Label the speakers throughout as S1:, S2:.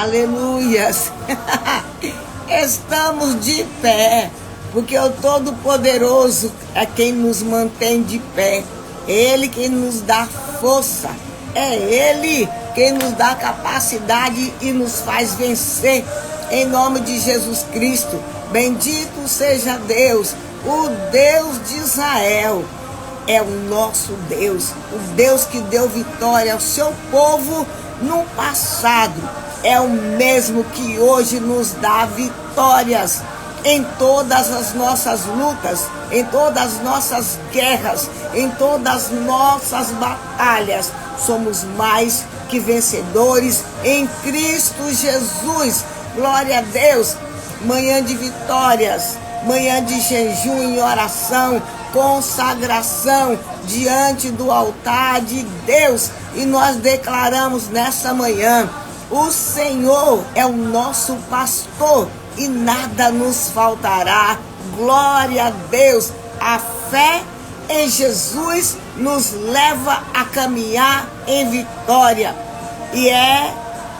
S1: Aleluias. Estamos de pé, porque o Todo-Poderoso é quem nos mantém de pé. Ele quem nos dá força. É Ele quem nos dá capacidade e nos faz vencer. Em nome de Jesus Cristo, bendito seja Deus, o Deus de Israel. É o nosso Deus, o Deus que deu vitória ao seu povo no passado. É o mesmo que hoje nos dá vitórias em todas as nossas lutas, em todas as nossas guerras, em todas as nossas batalhas. Somos mais que vencedores em Cristo Jesus. Glória a Deus. Manhã de vitórias, manhã de jejum e oração, consagração diante do altar de Deus. E nós declaramos nessa manhã: o Senhor é o nosso pastor e nada nos faltará. Glória a Deus. A fé em Jesus nos leva a caminhar em vitória. E é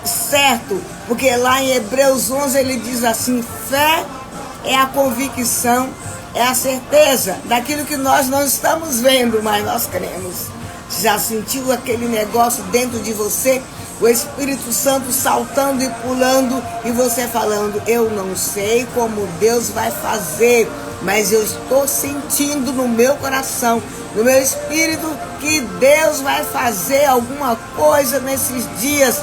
S1: certo, porque lá em Hebreus 11 ele diz assim: fé é a convicção, é a certeza daquilo que nós não estamos vendo, mas nós cremos. Já sentiu aquele negócio dentro de você? O Espírito Santo saltando e pulando e você falando: eu não sei como Deus vai fazer, mas eu estou sentindo no meu coração, no meu espírito, que Deus vai fazer alguma coisa nesses dias.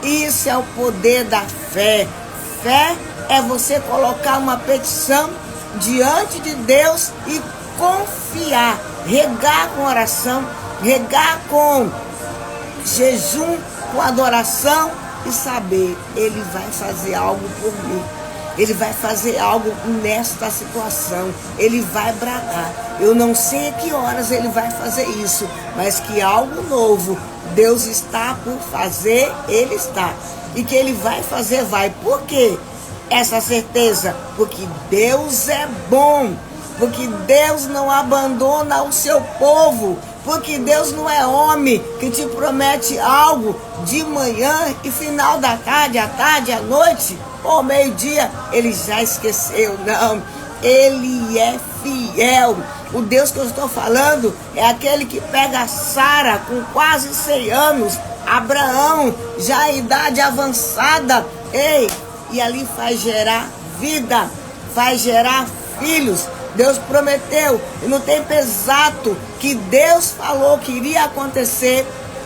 S1: Isso é o poder da fé. Fé é você colocar uma petição diante de Deus e confiar, regar com oração, regar com jejum, com adoração e saber: Ele vai fazer algo por mim. Ele vai fazer algo nesta situação. Ele vai bradar. Eu não sei a que horas Ele vai fazer isso, mas que algo novo Deus está por fazer, Ele está. E que Ele vai fazer, vai. Por quê? Essa certeza? Porque Deus é bom. Porque Deus não abandona o seu povo. Porque Deus não é homem que te promete algo de manhã e final da tarde, à tarde, à noite, ou meio-dia, Ele já esqueceu. Não, Ele é fiel. O Deus que eu estou falando é aquele que pega Sara com quase 100 anos, Abraão já em idade avançada, e ali faz gerar vida, faz gerar filhos. Deus prometeu, e no tempo exato que Deus falou que iria acontecer,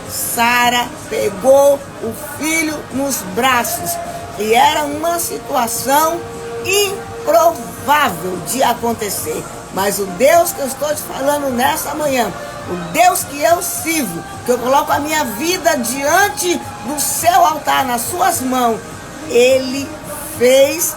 S1: Sara pegou o filho nos braços. E era uma situação improvável de acontecer. Mas o Deus que eu estou te falando nessa manhã, o Deus que eu sirvo, que eu coloco a minha vida diante do seu altar, nas suas mãos, Ele fez,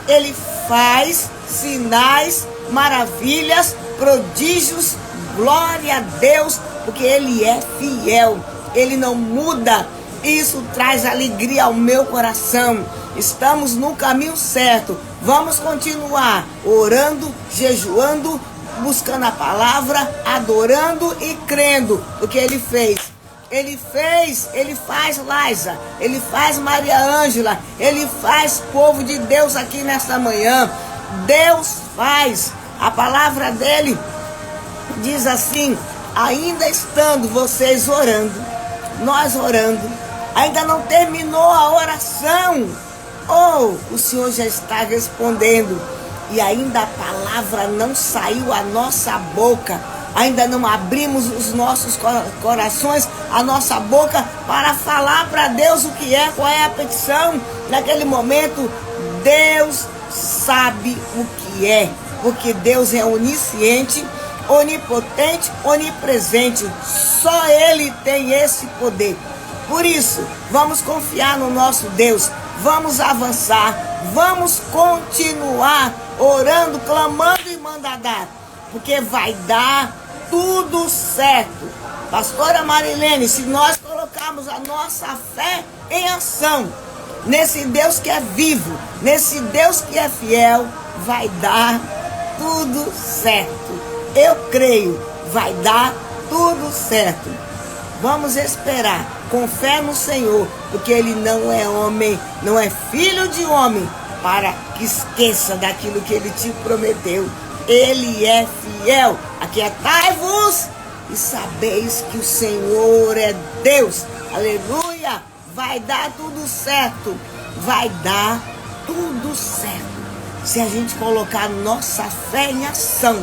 S1: Ele faz sinais, maravilhas, prodígios. Glória a Deus, porque Ele é fiel, Ele não muda. Isso traz alegria ao meu coração. Estamos no caminho certo. Vamos continuar orando, jejuando, buscando a palavra, adorando e crendo, porque Ele fez. Ele fez, Ele faz, Laisa, Ele faz, Maria Ângela, Ele faz, povo de Deus, aqui nesta manhã. Deus faz. A palavra dele diz assim: ainda estando vocês orando, nós orando, ainda não terminou a oração, o Senhor já está respondendo. E ainda a palavra não saiu à nossa boca, ainda não abrimos os nossos corações, a nossa boca, para falar para Deus o que é, qual é a petição. Naquele momento, Deus sabe o que é, porque Deus é onisciente, onipotente, onipresente. Só Ele tem esse poder. Por isso, vamos confiar no nosso Deus, vamos avançar, vamos continuar orando, clamando e mandar, porque vai dar tudo certo. Pastora Marilene, se nós colocarmos a nossa fé em ação, nesse Deus que é vivo, nesse Deus que é fiel, vai dar tudo certo. Eu creio, vai dar tudo certo. Vamos esperar com fé no Senhor, porque Ele não é homem, não é filho de homem, para que esqueça daquilo que Ele te prometeu. Ele é fiel. Aquietai-vos e sabeis que o Senhor é Deus. Aleluia! Vai dar tudo certo. Vai dar tudo certo. Se a gente colocar nossa fé em ação,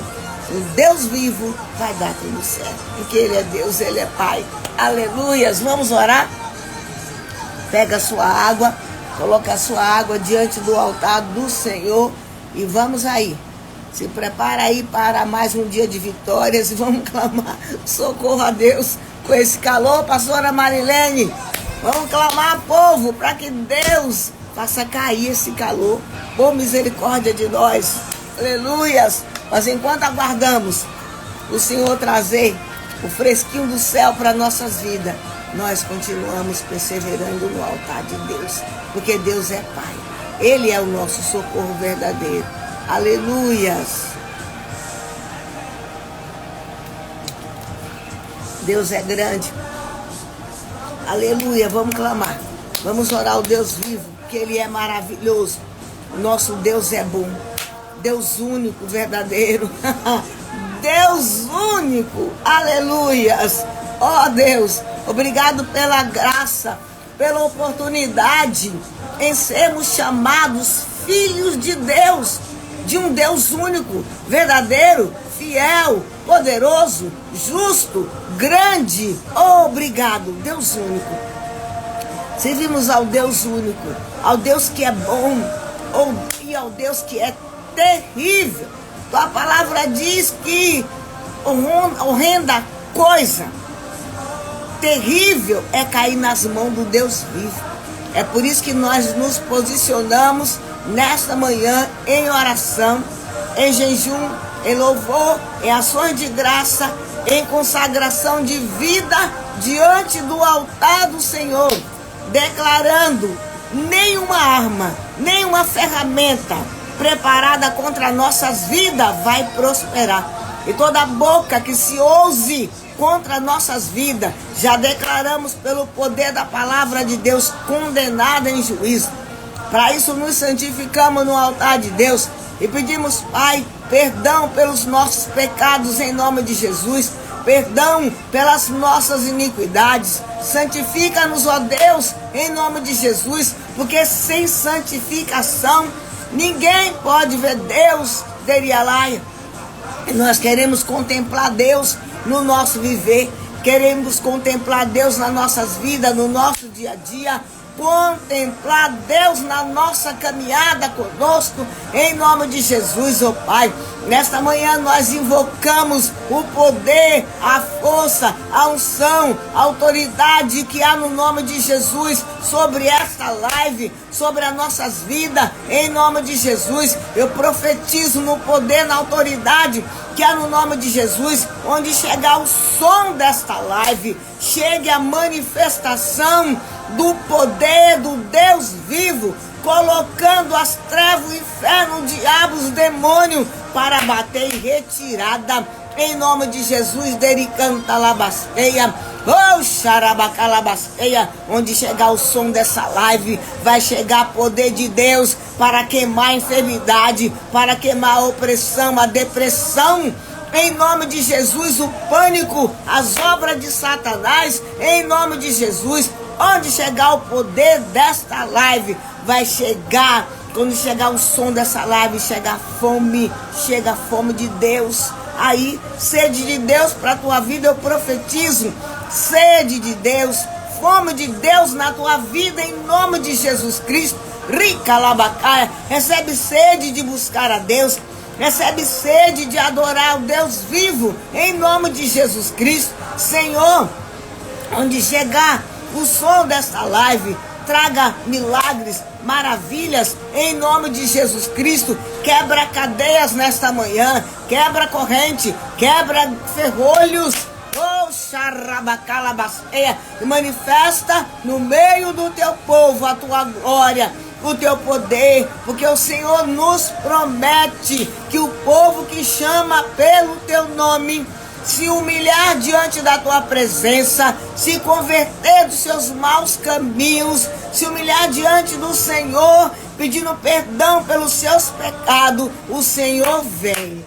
S1: o Deus vivo, vai dar tudo certo. Porque Ele é Deus, Ele é Pai. Aleluias! Vamos orar? Pega a sua água, coloca a sua água diante do altar do Senhor e vamos aí. Se prepara aí para mais um dia de vitórias e vamos clamar socorro a Deus com esse calor, pastora Marilene. Vamos clamar, povo, para que Deus faça cair esse calor, por misericórdia de nós. Aleluias! Mas enquanto aguardamos o Senhor trazer o fresquinho do céu para nossas vidas, nós continuamos perseverando no altar de Deus, porque Deus é Pai. Ele é o nosso socorro verdadeiro. Aleluias! Deus é grande. Aleluia! Vamos clamar. Vamos orar ao Deus vivo, porque Ele é maravilhoso. O nosso Deus é bom. Deus único, verdadeiro. Deus único. Aleluias! Ó Deus, obrigado pela graça, pela oportunidade em sermos chamados filhos de Deus, de um Deus único, verdadeiro, fiel, poderoso, justo, grande. Obrigado, Deus único. Servimos ao Deus único, ao Deus que é bom, e ao Deus que é terrível. Tua palavra diz que horrenda coisa, terrível é cair nas mãos do Deus vivo. É por isso que nós nos posicionamos nesta manhã em oração, em jejum, em louvor, em ações de graça, em consagração de vida diante do altar do Senhor, declarando: nenhuma arma, nenhuma ferramenta preparada contra nossas vidas vai prosperar. E toda boca que se ouse contra nossas vidas, já declaramos pelo poder da palavra de Deus, condenada em juízo. Para isso nos santificamos no altar de Deus e pedimos, Pai, perdão pelos nossos pecados em nome de Jesus, perdão pelas nossas iniquidades. Santifica-nos, ó Deus, em nome de Jesus, porque sem santificação ninguém pode ver Deus. Derialaia. Nós queremos contemplar Deus no nosso viver, queremos contemplar Deus nas nossas vidas, no nosso dia a dia, contemplar Deus na nossa caminhada conosco, em nome de Jesus, ó Pai. Nesta manhã nós invocamos o poder, a força, a unção, a autoridade que há no nome de Jesus sobre esta live, sobre as nossas vidas, em nome de Jesus. Eu profetizo no poder, na autoridade que há no nome de Jesus, onde chegar o som desta live, chegue a manifestação do poder do Deus vivo, colocando as trevas, o inferno, o diabo, os demônios para bater em retirada, em nome de Jesus. Dericanta labasteia, oh xarabacalabasteia. Onde chegar o som dessa live, vai chegar poder de Deus para queimar a enfermidade, para queimar a opressão, a depressão, em nome de Jesus, o pânico, as obras de Satanás, em nome de Jesus. Onde chegar o poder desta live, vai chegar, quando chegar o som dessa live, chega a fome de Deus. Aí, sede de Deus para a tua vida, eu profetizo, sede de Deus, fome de Deus na tua vida, em nome de Jesus Cristo. Rica labacaia, recebe sede de buscar a Deus, recebe sede de adorar o Deus vivo, em nome de Jesus Cristo. Senhor, onde chegar o som desta live, traga milagres, maravilhas, em nome de Jesus Cristo. Quebra cadeias nesta manhã, quebra corrente, quebra ferrolhos, oh xarabacalabasteia, e manifesta no meio do teu povo a tua glória, o teu poder, porque o Senhor nos promete que o povo que chama pelo teu nome se humilhar diante da tua presença, se converter dos seus maus caminhos, se humilhar diante do Senhor, pedindo perdão pelos seus pecados, o Senhor vem.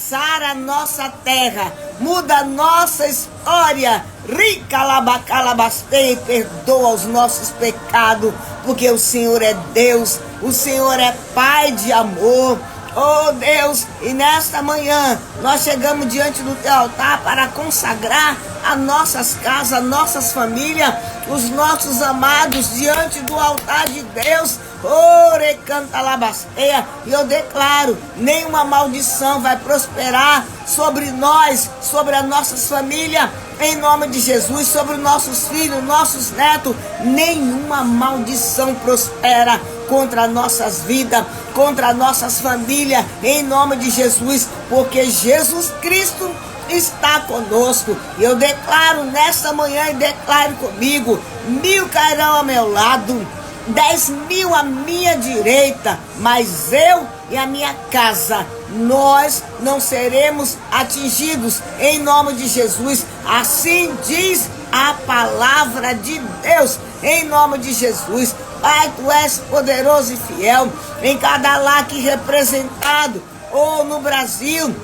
S1: Sara a nossa terra, muda a nossa história, rica labacalabasteia, e perdoa os nossos pecados, porque o Senhor é Deus, o Senhor é Pai de amor. Oh Deus, e nesta manhã nós chegamos diante do teu altar para consagrar as nossas casas, nossas famílias, os nossos amados diante do altar de Deus. Ore canta labasteia, e eu declaro: nenhuma maldição vai prosperar sobre nós, sobre as nossas famílias, em nome de Jesus, sobre os nossos filhos, nossos netos. Nenhuma maldição prospera contra as nossas vidas, contra as nossas famílias, em nome de Jesus, porque Jesus Cristo está conosco. E eu declaro nesta manhã, e declaro comigo: 1000 cairão ao meu lado, 10.000 à minha direita, mas eu e a minha casa, nós não seremos atingidos, em nome de Jesus. Assim diz a palavra de Deus, em nome de Jesus. Pai, tu és poderoso e fiel em cada lar aqui representado, ou no Brasil,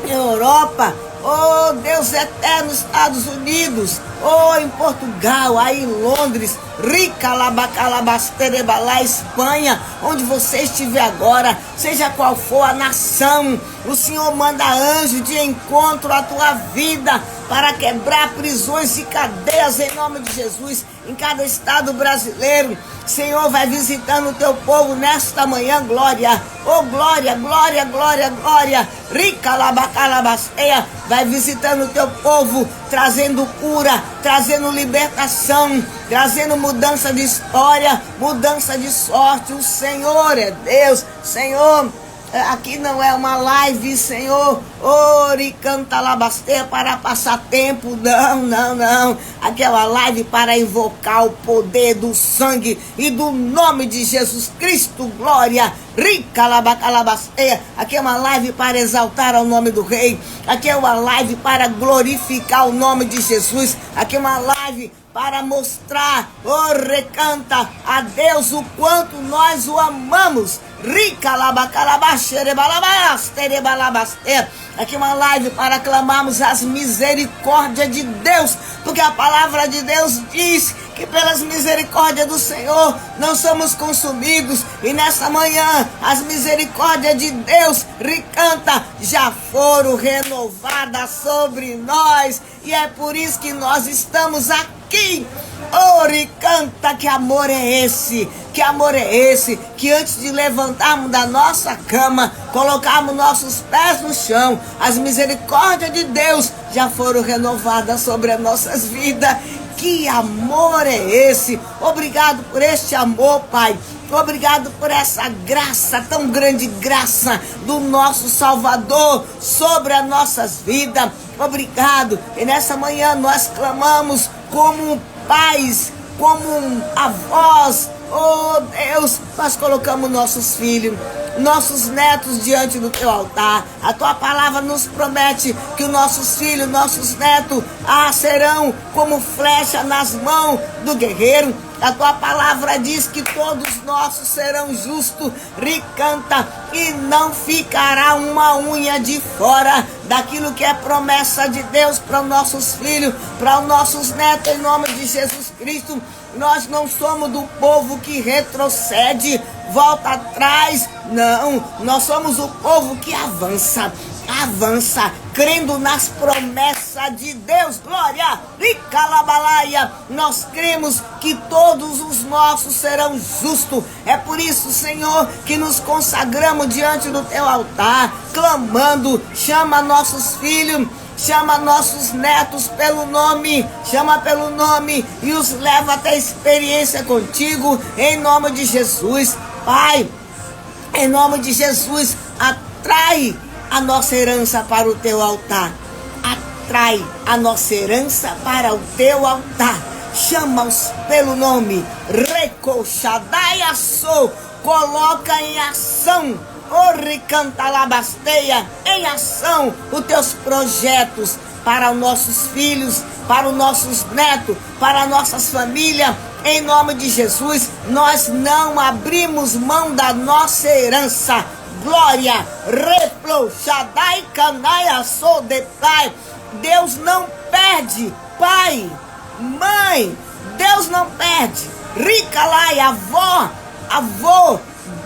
S1: Europa, oh Deus eterno, Estados Unidos, oh em Portugal, aí em Londres, rica labacalabasterebalá, Espanha, onde você estiver agora, seja qual for a nação, o Senhor manda anjo de encontro à tua vida para quebrar prisões e cadeias em nome de Jesus, em cada estado brasileiro. Senhor, vai visitando o teu povo nesta manhã, glória, oh glória, glória, glória, glória, rica labacalabasteia, vai visitando o teu povo, trazendo cura, trazendo libertação, trazendo mudança de história, mudança de sorte. O Senhor é Deus. Senhor, aqui não é uma live, Senhor, ore, canta labasteia para passar tempo, não, aqui é uma live para invocar o poder do sangue e do nome de Jesus Cristo, glória, rica labacalabasteia, aqui é uma live para exaltar o nome do Rei, aqui é uma live para glorificar o nome de Jesus, aqui é uma live para mostrar, oh, recanta a Deus o quanto nós o amamos. Rica labacalabasterebalabastere. Aqui uma live para clamarmos as misericórdias de Deus, porque a palavra de Deus diz que pelas misericórdias do Senhor não somos consumidos, e nessa manhã as misericórdias de Deus, ricanta, já foram renovadas sobre nós, e é por isso que nós estamos aqui. Ore, canta, que amor é esse? Que amor é esse? Que antes de levantarmos da nossa cama, colocarmos nossos pés no chão, as misericórdias de Deus já foram renovadas sobre as nossas vidas. Que amor é esse? Obrigado por este amor, Pai. Obrigado por essa graça, tão grande graça do nosso Salvador sobre as nossas vidas. Obrigado. E nessa manhã nós clamamos como pais, como avós. Oh Deus, nós colocamos nossos filhos, nossos netos diante do teu altar. A tua palavra nos promete que os nossos filhos, nossos netos serão como flecha nas mãos do guerreiro. A tua palavra diz que todos nossos serão justos, ricanta, e não ficará uma unha de fora daquilo que é promessa de Deus para os nossos filhos, para os nossos netos, em nome de Jesus Cristo. Nós não somos do povo que retrocede, volta atrás, não. Nós somos o povo que avança, crendo nas promessas de Deus, glória, e calabalaia. Nós cremos que todos os nossos serão justos. É por isso, Senhor, que nos consagramos diante do teu altar, clamando. Chama nossos filhos, chama nossos netos pelo nome, chama pelo nome e os leva até a experiência contigo, em nome de Jesus. Pai, em nome de Jesus, atrai a nossa herança para o teu altar. Atrai a nossa herança para o teu altar. Chama-os pelo nome. Recoxadaiaçou. Coloca em ação. Cantalabastéia, em ação os teus projetos para os nossos filhos, para os nossos netos, para as nossas famílias. Em nome de Jesus, nós não abrimos mão da nossa herança. Glória, Replo, Shaddai, Canaia, sou de Pai. Deus não perde, pai, mãe, Deus não perde. Ricalai, avô,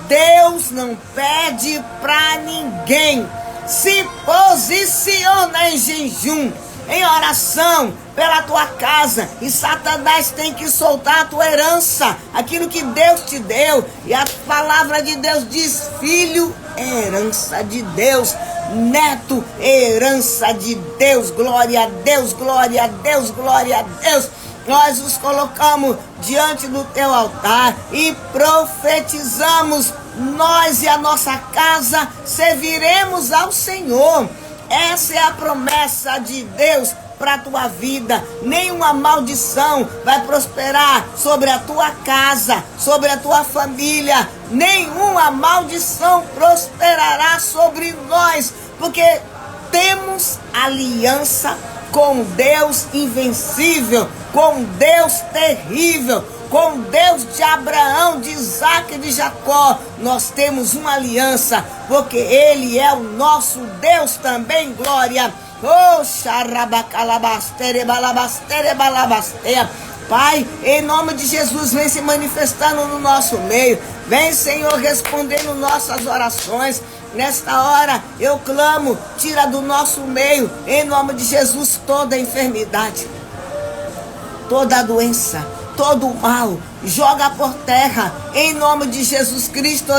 S1: Deus não pede para ninguém. Se posiciona em jejum, em oração pela tua casa, e Satanás tem que soltar a tua herança, aquilo que Deus te deu. E a palavra de Deus diz: filho é herança de Deus, neto é herança de Deus. Glória a Deus, glória a Deus, glória a Deus. Nós os colocamos diante do teu altar e profetizamos: nós e a nossa casa serviremos ao Senhor. Essa é a promessa de Deus para a tua vida. Nenhuma maldição vai prosperar sobre a tua casa, sobre a tua família. Nenhuma maldição prosperará sobre nós, porque temos aliança com Deus invencível, com Deus terrível, com Deus de Abraão, de Isaac e de Jacó. Nós temos uma aliança, porque Ele é o nosso Deus também. Glória. Oh, xarabacalabastere, balabastere, balabasteia. Pai, em nome de Jesus, vem se manifestando no nosso meio. Vem, Senhor, respondendo nossas orações. Nesta hora eu clamo: tira do nosso meio, em nome de Jesus, toda enfermidade, toda doença, todo mal, joga por terra, em nome de Jesus Cristo.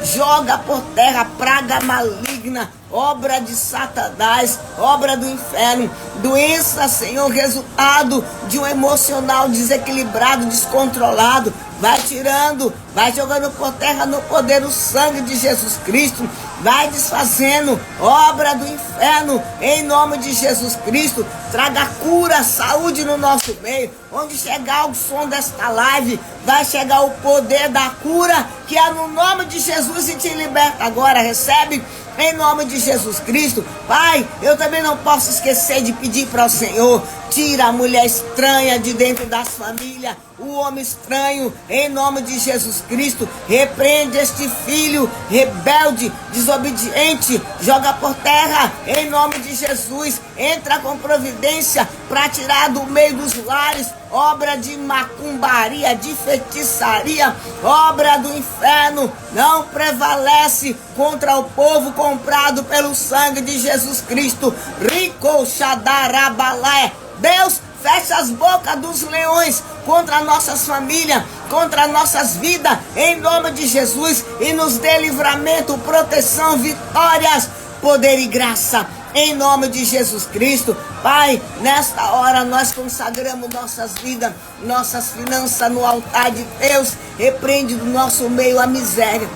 S1: Joga por terra praga maligna, obra de Satanás, obra do inferno, doença, Senhor, resultado de um emocional desequilibrado, descontrolado. Vai tirando, vai jogando por terra no poder do sangue de Jesus Cristo. Vai desfazendo obra do inferno, em nome de Jesus Cristo. Traga cura, saúde no nosso meio. Onde chegar o som desta live, vai chegar o poder da cura, que é no nome de Jesus, e te liberta agora. Recebe em nome de Jesus Cristo. Pai, eu também não posso esquecer de pedir para o Senhor: tira a mulher estranha de dentro das famílias, o homem estranho, em nome de Jesus Cristo. Repreende este filho rebelde, desobediente, joga por terra, em nome de Jesus. Entra com providência para tirar do meio dos lares obra de macumbaria, de feitiçaria, obra do inferno. Não prevalece contra o povo comprado pelo sangue de Jesus Cristo. Rico Xadarabalé. Deus, fecha as bocas dos leões contra nossas famílias, contra nossas vidas, em nome de Jesus, e nos dê livramento, proteção, vitórias, poder e graça, em nome de Jesus Cristo. Pai, nesta hora nós consagramos nossas vidas, nossas finanças no altar de Deus. Repreende do nosso meio a miséria,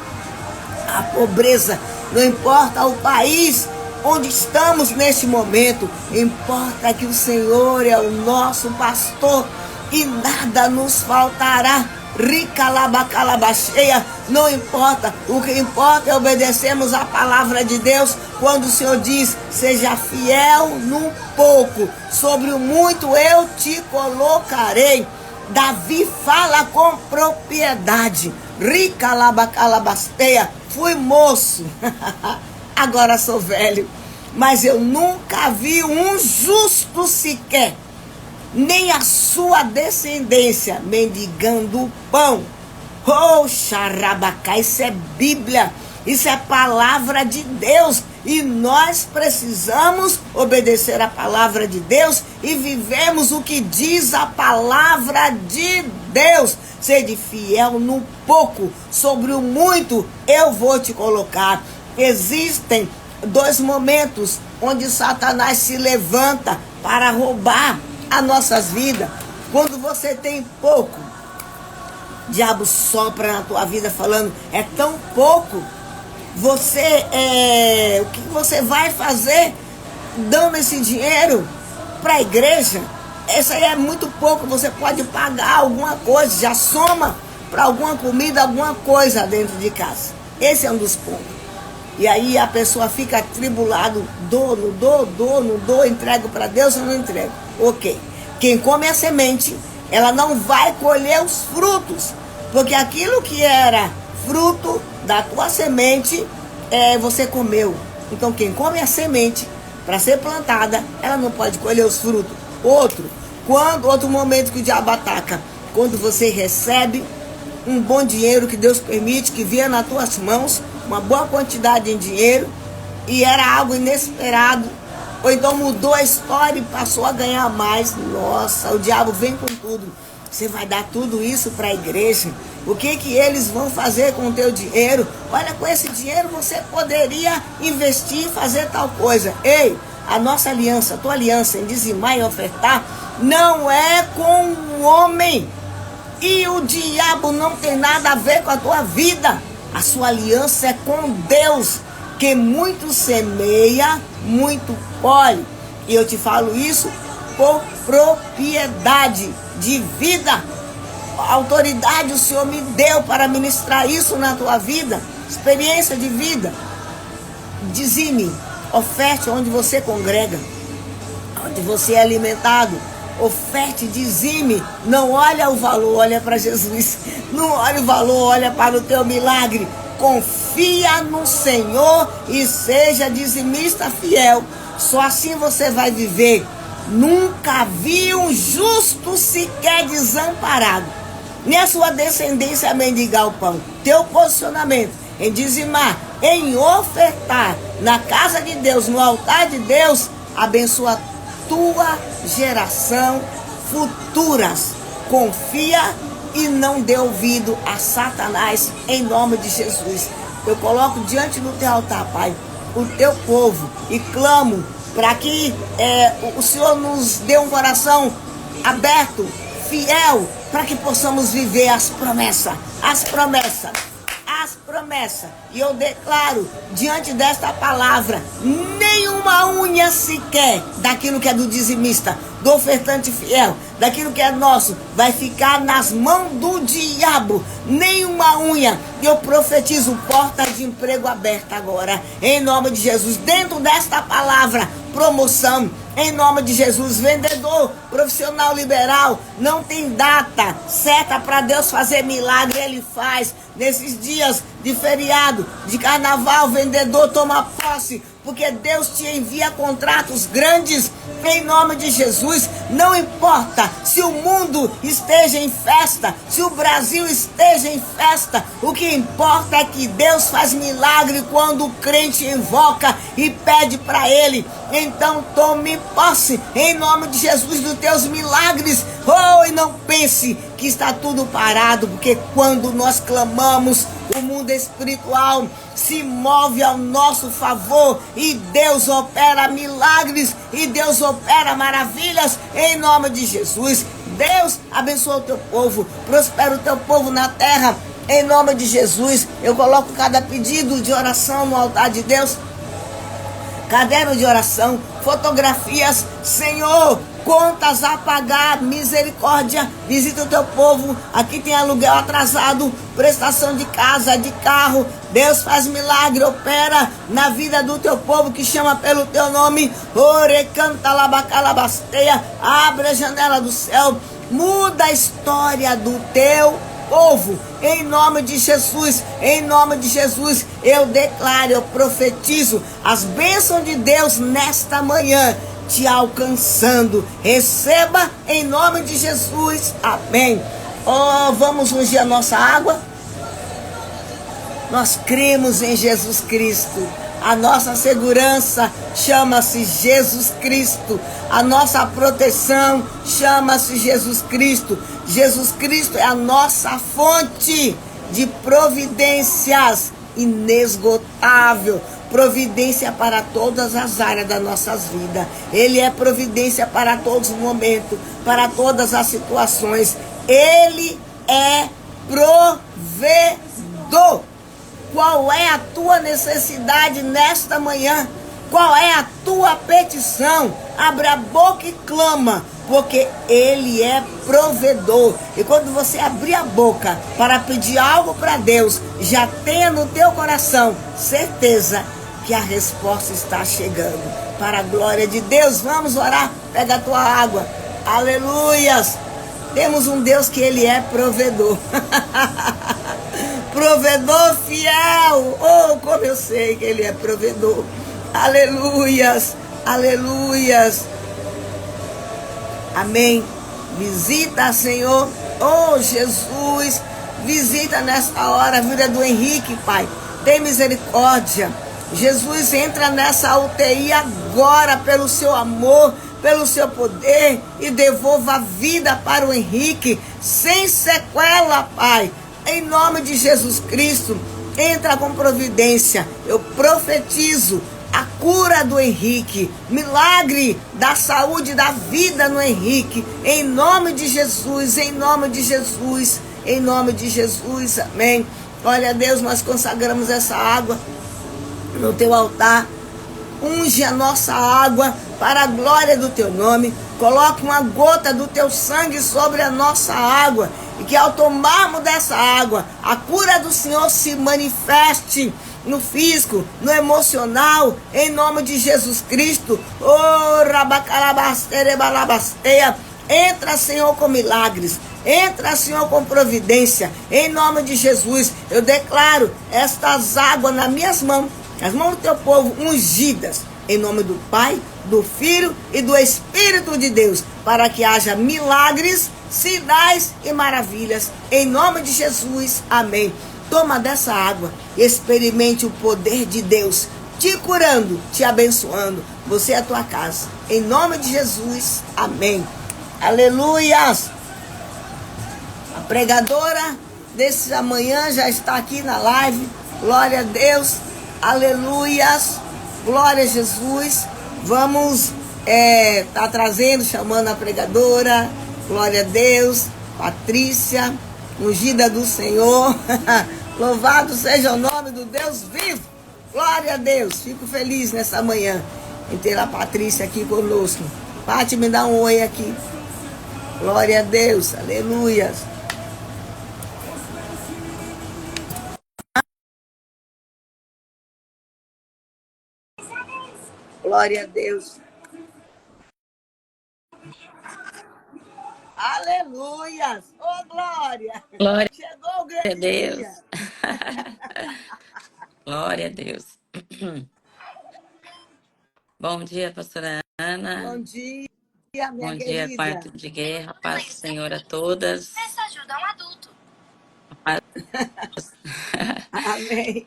S1: a pobreza. Não importa o país onde estamos neste momento, importa que o Senhor é o nosso pastor e nada nos faltará. Ricalabacalabacheia, não importa, o que importa é obedecermos a palavra de Deus, quando o Senhor diz: seja fiel no pouco, sobre o muito eu te colocarei. Davi fala com propriedade. Ricalabacalabasteia, fui moço, agora sou velho, mas eu nunca vi um justo sequer, nem a sua descendência mendigando o pão. Oh, xarabacá, isso é Bíblia, isso é palavra de Deus, e nós precisamos obedecer a palavra de Deus e vivemos o que diz a palavra de Deus. Sede fiel no pouco, sobre o muito eu vou te colocar. Existem dois momentos onde Satanás se levanta para roubar as nossas vidas. Quando você tem pouco, o diabo sopra na tua vida falando: é tão pouco, o que você vai fazer dando esse dinheiro para a igreja? Isso aí é muito pouco, você pode pagar alguma coisa, já soma para alguma comida, alguma coisa dentro de casa. Esse é um dos pontos. E aí a pessoa fica atribulado, não dou, entrego para Deus ou não entrego. Ok. Quem come a semente, ela não vai colher os frutos, porque aquilo que era fruto da tua semente, você comeu. Então quem come a semente, para ser plantada, ela não pode colher os frutos. Outro momento que o diabo ataca, quando você recebe um bom dinheiro que Deus permite que venha nas tuas mãos, uma boa quantidade em dinheiro, e era algo inesperado, ou então mudou a história e passou a ganhar mais. Nossa, o diabo vem com tudo. Você vai dar tudo isso para a igreja? O que eles vão fazer com o teu dinheiro? Olha, com esse dinheiro você poderia investir e fazer tal coisa. Ei, a nossa aliança, a tua aliança em dizimar e ofertar, não é com o homem. E o diabo não tem nada a ver com a tua vida. A sua aliança é com Deus, que muito semeia, muito colhe. E eu te falo isso por propriedade de vida. A autoridade o Senhor me deu para ministrar isso na tua vida. Experiência de vida. Dizime, oferte onde você congrega, onde você é alimentado. Oferte, dizime, não olha o valor, olha para Jesus. Não olha o valor, olha para o teu milagre. Confia no Senhor e seja dizimista fiel. Só assim você vai viver. Nunca vi um justo sequer desamparado, nem a sua descendência mendigar o pão. Teu posicionamento em dizimar, em ofertar na casa de Deus, no altar de Deus, abençoa tua geração futuras. Confia e não dê ouvido a Satanás, em nome de Jesus. Eu coloco diante do teu altar, Pai, o teu povo e clamo para que o Senhor nos dê um coração aberto, fiel, para que possamos viver as promessas. E eu declaro, diante desta palavra, nenhuma unha sequer daquilo que é do dizimista, do ofertante fiel, daquilo que é nosso, vai ficar nas mãos do diabo. Nenhuma unha. Eu profetizo porta de emprego aberta agora, em nome de Jesus. Dentro desta palavra, promoção, em nome de Jesus. Vendedor, profissional liberal, não tem data certa para Deus fazer milagre, Ele faz. Nesses dias de feriado, de carnaval, vendedor toma posse, porque Deus te envia contratos grandes, em nome de Jesus. Não importa se o mundo esteja em festa, se o Brasil esteja em festa, o que importa é que Deus faz milagre quando o crente invoca e pede para Ele. Então tome posse, em nome de Jesus, dos teus milagres. E não pense que está tudo parado, porque quando nós clamamos, o mundo espiritual se move ao nosso favor e Deus opera milagres e Deus opera maravilhas, em nome de Jesus. Deus abençoa o teu povo, prospera o teu povo na terra, em nome de Jesus. Eu coloco cada pedido de oração no altar de Deus, caderno de oração, fotografias, Senhor, contas a pagar, misericórdia, visita o teu povo. Aqui tem aluguel atrasado, prestação de casa, de carro. Deus faz milagre, opera na vida do teu povo que chama pelo teu nome. Ore, canta, labacalabasteia, abre a janela do céu, muda a história do teu povo, em nome de Jesus. Em nome de Jesus, eu declaro, eu profetizo as bênçãos de Deus nesta manhã te alcançando. Receba em nome de Jesus. Amém. Vamos ungir a nossa água. Nós cremos em Jesus Cristo. A nossa segurança chama-se Jesus Cristo. A nossa proteção chama-se Jesus Cristo. Jesus Cristo é a nossa fonte de providências inesgotável. Providência para todas as áreas das nossas vidas. Ele é providência para todos os momentos, para todas as situações. Ele é provedor. Qual é a tua necessidade nesta manhã? Qual é a tua petição? Abre a boca e clama, porque Ele é provedor. E quando você abrir a boca para pedir algo para Deus, já tenha no teu coração certeza que a resposta está chegando. Para a glória de Deus, vamos orar. Pega a tua água. Aleluias. Temos um Deus que Ele é provedor. Provedor fiel. Oh, como eu sei que Ele é provedor. Aleluias, aleluias. Amém. Visita, Senhor. Oh, Jesus. Visita nesta hora a vida do Henrique, Pai. Tem misericórdia. Jesus, entra nessa UTI agora pelo seu amor, pelo seu poder, e devolva a vida para o Henrique sem sequela, Pai. Em nome de Jesus Cristo, entra com providência. Eu profetizo a cura do Henrique, milagre da saúde, da vida no Henrique, em nome de Jesus, em nome de Jesus, em nome de Jesus, amém. Olha, Deus, nós consagramos essa água no teu altar. Unge a nossa água para a glória do teu nome. Coloque uma gota do teu sangue sobre a nossa água, e que ao tomarmos dessa água, a cura do Senhor se manifeste no físico, no emocional, em nome de Jesus Cristo. Oh, rabacalabasterebalabasteia. Entra, Senhor, com milagres. Entra, Senhor, com providência. Em nome de Jesus, eu declaro estas águas nas minhas mãos, as mãos do teu povo ungidas, em nome do Pai, do Filho e do Espírito de Deus, para que haja milagres, sinais e maravilhas. Em nome de Jesus, amém. Toma dessa água, experimente o poder de Deus, te curando, te abençoando, você e a tua casa. Em nome de Jesus, amém. Aleluias! A pregadora desse amanhã já está aqui na live. Glória a Deus, aleluias, glória a Jesus. Vamos tá trazendo, chamando a pregadora. Glória a Deus, Patrícia, ungida do Senhor. Louvado seja o nome do Deus vivo. Glória a Deus. Fico feliz nessa manhã em ter a Patrícia aqui conosco. Pati, me dá um oi aqui. Glória a Deus. Aleluia. Glória a Deus. Aleluia. Oh, glória.
S2: Glória
S1: Chegou o
S2: a
S1: grande
S2: Deus.
S1: dia.
S2: Glória a Deus. Bom dia, pastora Ana.
S1: Bom dia, minha
S2: Bom dia,
S1: querida.
S2: quarto de guerra. Paz do Senhor a todas.
S3: Essa ajuda um adulto.
S1: Amém.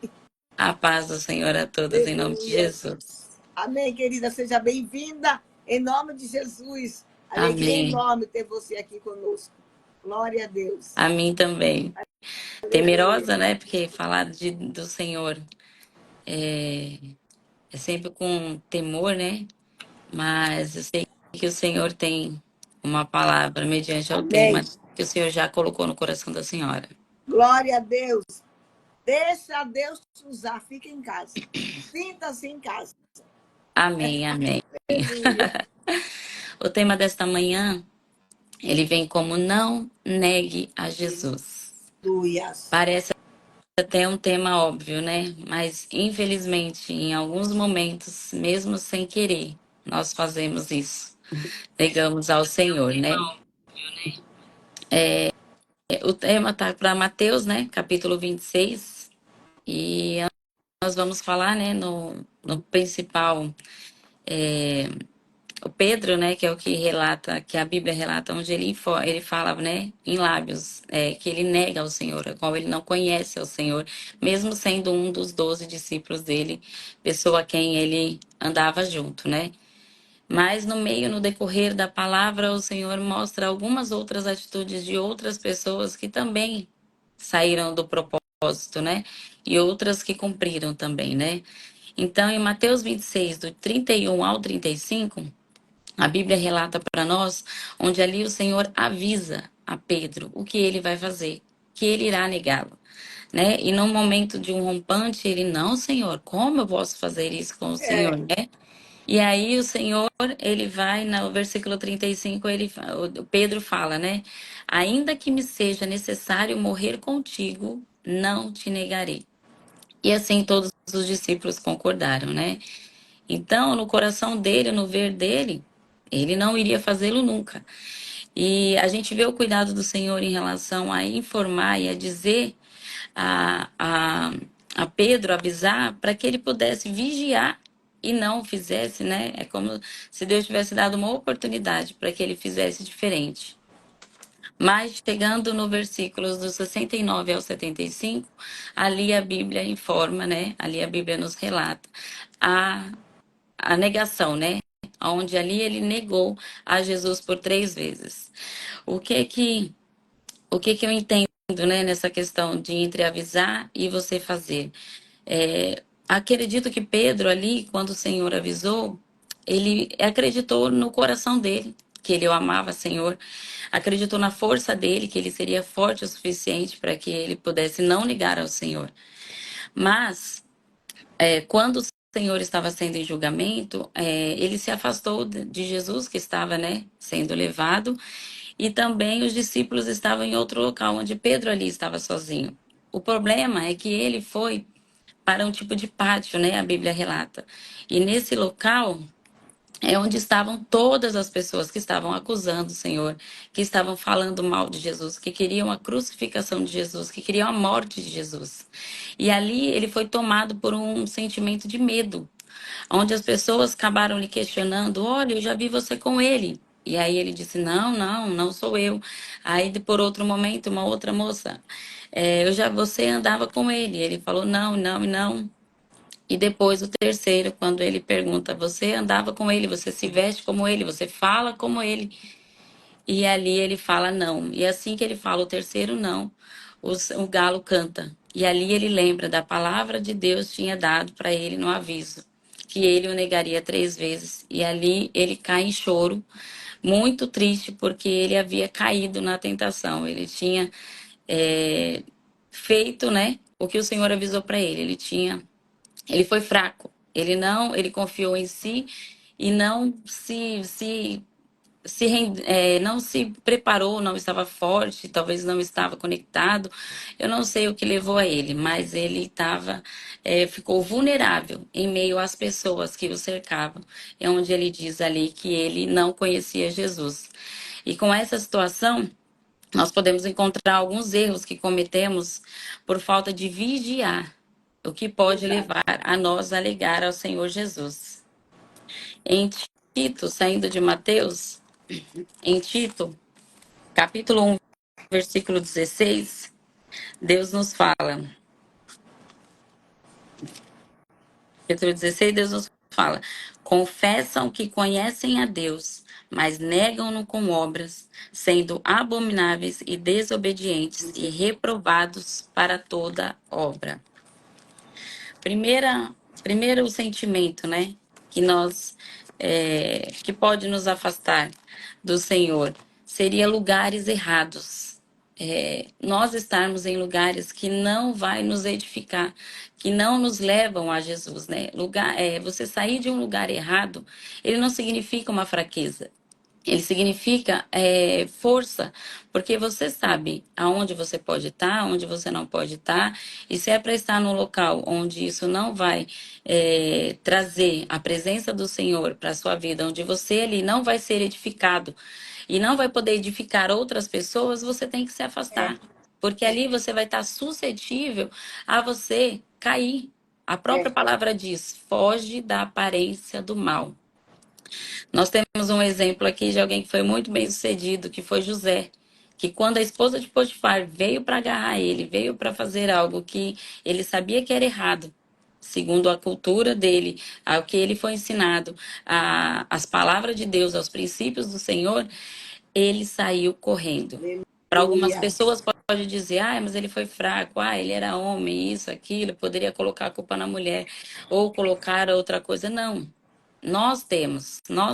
S2: A paz do Senhor a todas, em nome de
S1: Aleluia.
S2: Jesus.
S1: Amém, querida. Seja bem-vinda. Em nome de Jesus. Alegria
S2: Amém.
S1: enorme ter você aqui conosco. Glória a Deus.
S2: A mim também. Temerosa, né? Porque falar do Senhor é sempre com temor, né? Mas eu sei que o Senhor tem uma palavra mediante ao
S1: Amém.
S2: tema que o Senhor já colocou no coração da senhora.
S1: Glória a Deus. Deixa Deus te usar. Fica em casa. Sinta-se em casa.
S2: Amém, amém.
S1: Aleluia.
S2: O tema desta manhã, ele vem como não negue a Jesus.
S1: Aleluias.
S2: Parece até um tema óbvio, né? Mas, infelizmente, em alguns momentos, mesmo sem querer, nós fazemos isso. Negamos ao Senhor, né? O tema está para Mateus, né? Capítulo 26. E nós vamos falar, né? No principal, o Pedro, né, que é o que relata, que a Bíblia relata, onde ele fala, né, em lábios, que ele nega ao Senhor, a qual ele não conhece ao Senhor, mesmo sendo um dos 12 discípulos dele, pessoa a quem ele andava junto, né? Mas no meio, no decorrer da palavra, o Senhor mostra algumas outras atitudes de outras pessoas que também saíram do propósito, né? E outras que cumpriram também, né? Então, em Mateus 26, do 31 ao 35, a Bíblia relata para nós, onde ali o Senhor avisa a Pedro o que ele vai fazer. que ele irá negá-lo, né? E no momento de um rompante, ele, não, Senhor, como eu posso fazer isso com o Senhor, né? E aí o Senhor, ele vai no versículo 35, o Pedro fala, né? Ainda que me seja necessário morrer contigo, não te negarei. E assim todos os discípulos concordaram, né? Então, no coração dele, no ver dele, ele não iria fazê-lo nunca. E a gente vê o cuidado do Senhor em relação a informar e a dizer a, a, a Pedro, avisar, para que ele pudesse vigiar e não o fizesse, né? É como se Deus tivesse dado uma oportunidade para que ele fizesse diferente. Mas chegando no versículos do 69 ao 75, ali a Bíblia informa, né? Ali a Bíblia nos relata a, a negação, né? Onde ali ele negou a Jesus por 3 vezes. O que que, o que que eu entendo, né, nessa questão de entre avisar e você fazer? Acredito que Pedro ali, quando o Senhor avisou, ele acreditou no coração dele, que ele o amava, Senhor, acreditou na força dele, que ele seria forte o suficiente para que ele pudesse não ligar ao Senhor. Mas, quando o Senhor estava sendo em julgamento, ele se afastou de Jesus, que estava, né, sendo levado, e também os discípulos estavam em outro local, onde Pedro ali estava sozinho. O problema é que ele foi para um tipo de pátio, né? A Bíblia relata. E nesse local é onde estavam todas as pessoas que estavam acusando o Senhor, que estavam falando mal de Jesus, que queriam a crucificação de Jesus, que queriam a morte de Jesus. E ali ele foi tomado por um sentimento de medo, onde as pessoas acabaram lhe questionando: olha, eu já vi você com ele. E aí ele disse: não, não, não sou eu. Aí por outro momento, uma outra moça: você andava com ele. Ele falou: não, não, não. E depois o terceiro, quando ele pergunta: você andava com ele, você se veste como ele, você fala como ele. E ali ele fala não. E assim que ele fala o terceiro não, o galo canta. E ali ele lembra da palavra de Deus tinha dado para ele no aviso, que ele o negaria 3 vezes. E ali ele cai em choro, muito triste, porque ele havia caído na tentação. Ele tinha feito, né, o que o Senhor avisou para ele. Ele foi fraco. Ele confiou em si e não se preparou, não estava forte, talvez não estava conectado. Eu não sei o que levou a ele, mas ele ficou vulnerável em meio às pessoas que o cercavam. É onde ele diz ali que ele não conhecia Jesus. E com essa situação, nós podemos encontrar alguns erros que cometemos por falta de vigiar, o que pode levar a nós a ligar ao Senhor Jesus. Em Tito, saindo de Mateus, em Tito, capítulo 1, versículo 16, Deus nos fala. Capítulo 16, Deus nos fala: confessam que conhecem a Deus, mas negam-no com obras, sendo abomináveis e desobedientes e reprovados para toda obra. Primeiro o sentimento, né, que que pode nos afastar do Senhor, seria lugares errados. Nós estarmos em lugares que não vai nos edificar, que não nos levam a Jesus, né? Você sair de um lugar errado, ele não significa uma fraqueza. Ele significa força, porque você sabe aonde você pode estar, aonde você não pode estar, e se é para estar num local onde isso não vai trazer a presença do Senhor para a sua vida, onde você ali não vai ser edificado e não vai poder edificar outras pessoas, você tem que se afastar, porque ali você vai estar suscetível a você cair. A própria palavra diz: foge da aparência do mal. Nós temos um exemplo aqui de alguém que foi muito bem sucedido, que foi José, que quando a esposa de Potifar veio para agarrar ele, veio para fazer algo que ele sabia que era errado, segundo a cultura dele, ao que ele foi ensinado, as palavras de Deus, aos princípios do Senhor, ele saiu correndo. Para algumas
S1: Aleluia.
S2: pessoas pode dizer: mas ele foi fraco, ele era homem, isso, aquilo, poderia colocar a culpa na mulher ou colocar outra coisa. Não. Nós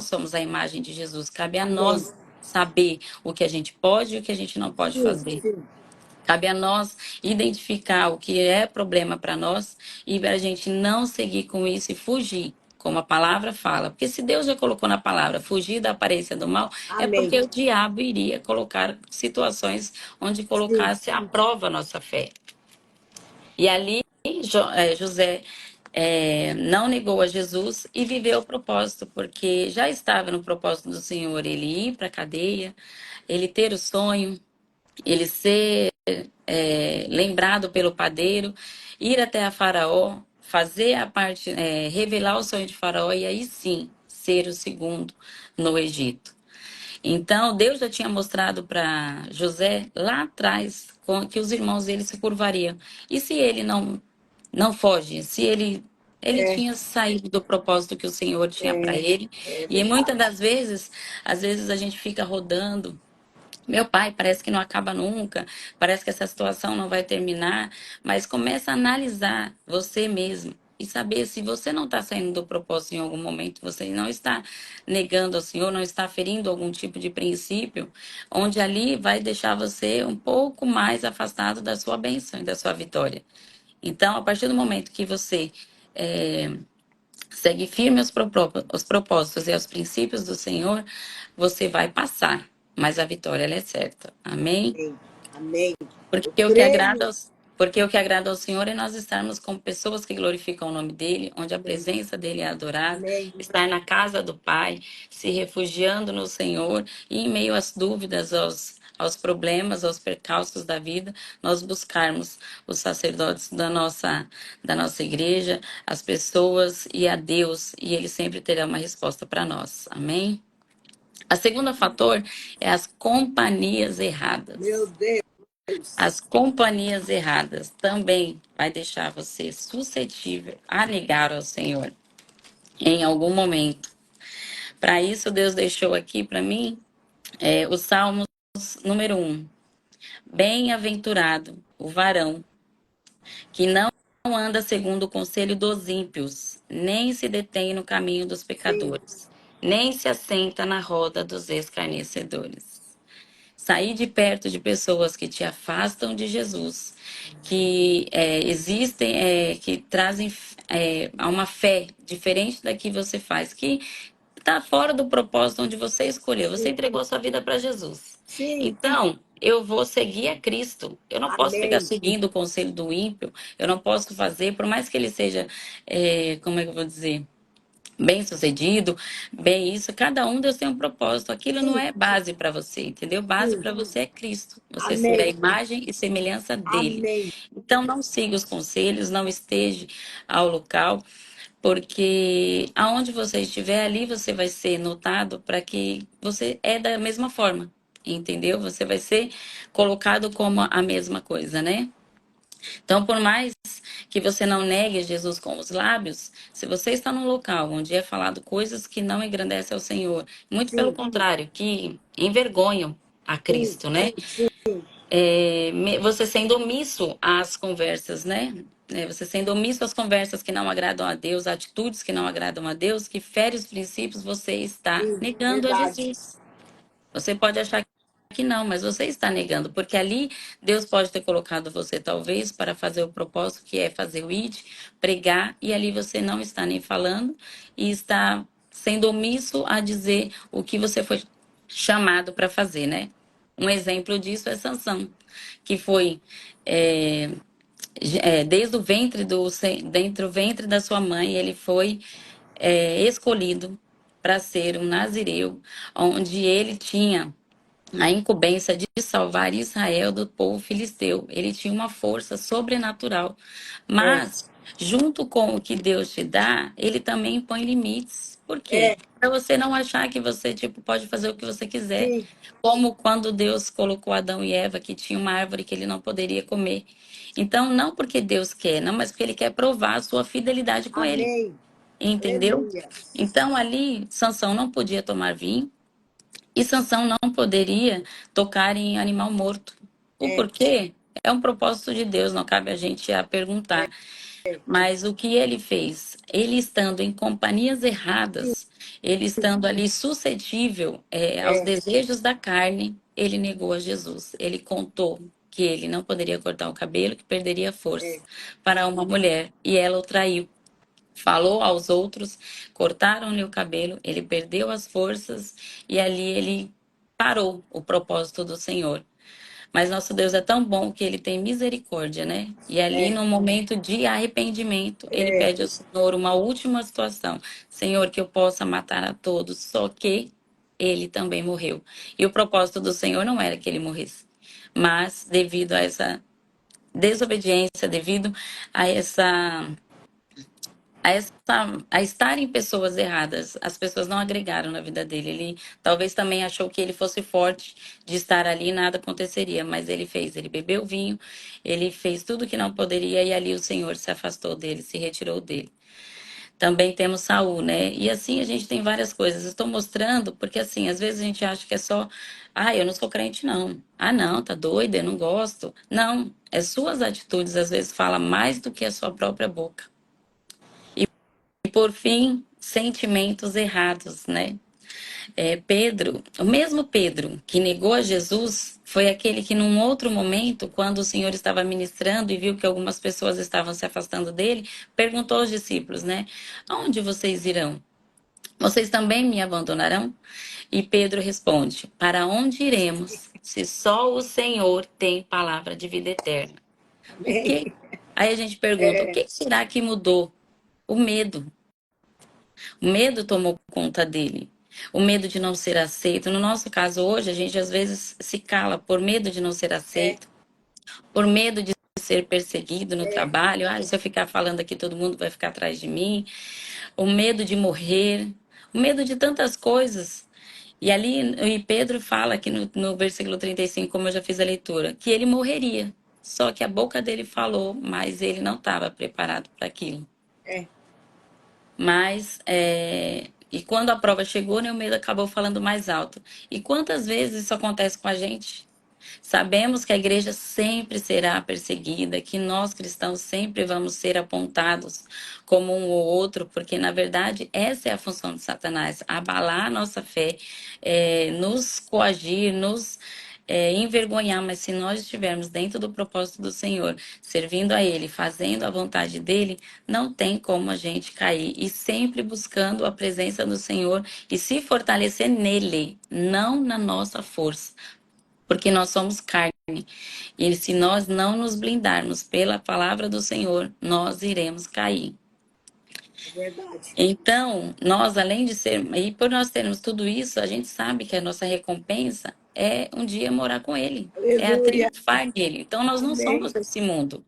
S2: somos a imagem de Jesus. Cabe a
S1: Amém.
S2: nós saber o que a gente pode e o que a gente não pode
S1: Sim,
S2: fazer.
S1: sim.
S2: Cabe a nós identificar o que é problema para nós e para a gente não seguir com isso e fugir, como a palavra fala. Porque se Deus já colocou na palavra fugir da aparência do mal, é
S1: Amém.
S2: porque o diabo iria colocar situações onde
S1: Sim.
S2: colocasse à prova a nossa fé. E ali José não negou a Jesus e viveu o propósito, porque já estava no propósito do Senhor ele ir para a cadeia, ele ter o sonho, ele ser lembrado pelo padeiro, ir até a Faraó, fazer a parte, revelar o sonho de Faraó e aí sim ser o segundo no Egito. Então, Deus já tinha mostrado para José lá atrás que os irmãos dele se curvariam. E se ele não foge, se ele
S1: É,
S2: tinha saído do propósito que o Senhor tinha para
S1: é,
S2: ele,
S1: é
S2: e muitas
S1: verdade.
S2: das vezes, às vezes a gente fica rodando. Meu pai, parece que não acaba nunca, parece que essa situação não vai terminar, mas começa a analisar você mesmo e saber se você não está saindo do propósito em algum momento, você não está negando ao Senhor, não está ferindo algum tipo de princípio, onde ali vai deixar você um pouco mais afastado da sua bênção e da sua vitória. Então, a partir do momento que você segue firme os propósitos e os princípios do Senhor, você vai passar, mas a vitória ela é certa. Amém?
S1: Amém. Amém. Eu
S2: Porque o que agrada
S1: creio.
S2: aos, porque o que agrada ao Senhor é nós estarmos com pessoas que glorificam o nome dele, onde a
S1: Amém.
S2: presença dele é adorada,
S1: Amém.
S2: estar na casa do Pai, se refugiando no Senhor e em meio às dúvidas, aos problemas, aos percalços da vida, nós buscarmos os sacerdotes da nossa igreja, as pessoas e a Deus, e ele sempre terá uma resposta para nós. Amém? A segunda fator é as companhias
S1: Meu
S2: erradas.
S1: Deus.
S2: As companhias erradas também vai deixar você suscetível a negar ao Senhor em algum momento. Para isso, Deus deixou aqui para mim o Salmos número 1. Bem-aventurado o varão que não anda segundo o conselho dos ímpios, nem se detém no caminho dos
S1: Sim.
S2: pecadores, nem se assenta na roda dos escarnecedores. Sair de perto de pessoas que te afastam de Jesus, que existem, que trazem uma fé diferente da que você faz, que está fora do propósito onde você escolheu. Você
S1: Sim.
S2: entregou sua vida para Jesus.
S1: Sim.
S2: Então, eu vou seguir a Cristo. Eu não posso ficar
S1: Amém.
S2: seguindo o conselho do ímpio. Eu não posso fazer, por mais que ele seja, como é que eu vou dizer? Bem sucedido, bem isso, cada um Deus tem um propósito. Aquilo não
S1: Sim.
S2: é base para você, entendeu? Base
S1: Sim.
S2: para você é Cristo, você ser a
S1: Amém.
S2: imagem e semelhança dele.
S1: Amém.
S2: Então não siga os conselhos, não esteja ao local, porque aonde você estiver ali você vai ser notado para que você é da mesma forma, entendeu? Você vai ser colocado como a mesma coisa, né? Então, por mais que você não negue Jesus com os lábios, se você está num local onde é falado coisas que não engrandecem ao Senhor, muito pelo
S1: Sim.
S2: contrário, que envergonham a
S1: Sim.
S2: Cristo, né? Você sendo omisso às conversas, né? Você sendo omisso às conversas que não agradam a Deus, atitudes que não agradam a Deus, que ferem os princípios, você está
S1: Sim.
S2: negando a
S1: Verdade.
S2: Jesus. Você pode achar que não, mas você está negando, porque ali Deus pode ter colocado você, talvez, para fazer o propósito, que é fazer o ID, pregar, e ali você não está nem falando e está sendo omisso a dizer o que você foi chamado para fazer, né? Um exemplo disso é Sansão, que foi é, desde o ventre dentro do ventre da sua mãe, ele foi escolhido para ser um nazireu, onde ele tinha a incumbência de salvar Israel do povo filisteu. Ele tinha uma força sobrenatural.
S1: É.
S2: Mas, junto com o que Deus te dá, ele também põe limites. Por quê?
S1: É.
S2: Para você não achar que você pode fazer o que você quiser.
S1: Sim.
S2: Como quando Deus colocou Adão e Eva, que tinha uma árvore que ele não poderia comer. Então, não porque Deus quer, não, mas porque ele quer provar a sua fidelidade com ele.
S1: Amém.
S2: Entendeu?
S1: Aleluia.
S2: Então, ali, Sansão não podia tomar vinho, e Sansão não poderia tocar em animal morto. O
S1: É.
S2: porquê é um propósito de Deus, não cabe a gente a perguntar. Mas o que ele fez? Ele estando em companhias erradas, ele estando ali suscetível aos
S1: É.
S2: desejos da carne, ele negou a Jesus. Ele contou. que ele não poderia cortar o cabelo, que perderia força
S1: É,
S2: para uma mulher, e ela o traiu. Falou aos outros, cortaram-lhe o cabelo, ele perdeu as forças e ali ele parou o propósito do Senhor. Mas nosso Deus é tão bom que ele tem misericórdia, né? E ali,
S1: é,
S2: no momento de arrependimento, ele
S1: é,
S2: pede ao Senhor uma última situação: Senhor, que eu possa matar a todos, só que ele também morreu. E o propósito do Senhor não era que ele morresse, mas devido a essa desobediência, devido a essa a, essa, a estar em pessoas erradas. As pessoas não agregaram na vida dele. Ele talvez também achou que ele fosse forte de estar ali e nada aconteceria, mas ele fez. Ele bebeu vinho, ele fez tudo que não poderia e ali o Senhor se afastou dele, se retirou dele. Também temos Saul, né? E assim a gente tem várias coisas. Estou mostrando porque assim, às vezes a gente acha que é só, eu não sou crente não. Ah, não, tá doida, eu não gosto. Não, é suas atitudes às vezes fala mais do que a sua própria boca. E por fim, sentimentos errados, né? Pedro, o mesmo Pedro que negou a Jesus, foi aquele que num outro momento, quando o Senhor estava ministrando e viu que algumas pessoas estavam se afastando dele, perguntou aos discípulos, né? Aonde vocês irão? Vocês também me abandonarão? E Pedro responde: Para onde iremos, se só o Senhor tem palavra de vida eterna? O
S1: amém.
S2: que? Aí a gente pergunta: o
S1: É,
S2: que será que mudou? O medo. O medo tomou conta dele. O medo de não ser aceito. No nosso caso hoje, a gente às vezes se cala por medo de não ser
S1: é,
S2: aceito, por medo de ser perseguido no
S1: é,
S2: trabalho. Se eu ficar falando aqui, todo mundo vai ficar atrás de mim. O medo de morrer, o medo de tantas coisas. E ali, e Pedro fala aqui no versículo 35, como eu já fiz a leitura, que ele morreria. Só que a boca dele falou, mas ele não estava preparado para aquilo.
S1: é,
S2: Mas, e quando a prova chegou, né, o medo acabou falando mais alto. E quantas vezes isso acontece com a gente? Sabemos que a igreja sempre será perseguida, que nós cristãos sempre vamos ser apontados como um ou outro, porque na verdade essa é a função de Satanás, abalar a nossa fé, nos coagir, nos envergonhar, mas se nós estivermos dentro do propósito do Senhor, servindo a Ele, fazendo a vontade dEle, não tem como a gente cair e sempre buscando a presença do Senhor e se fortalecer nele, não na nossa força, porque nós somos carne. E se nós não nos blindarmos pela palavra do Senhor, nós iremos cair.
S1: é verdade.
S2: Então, nós, além de ser, e por nós termos tudo isso, a gente sabe que a nossa recompensa é um dia morar com Ele, é a
S1: Aleluia,
S2: triunfar nele. Então, nós não somos
S1: amém,
S2: desse mundo.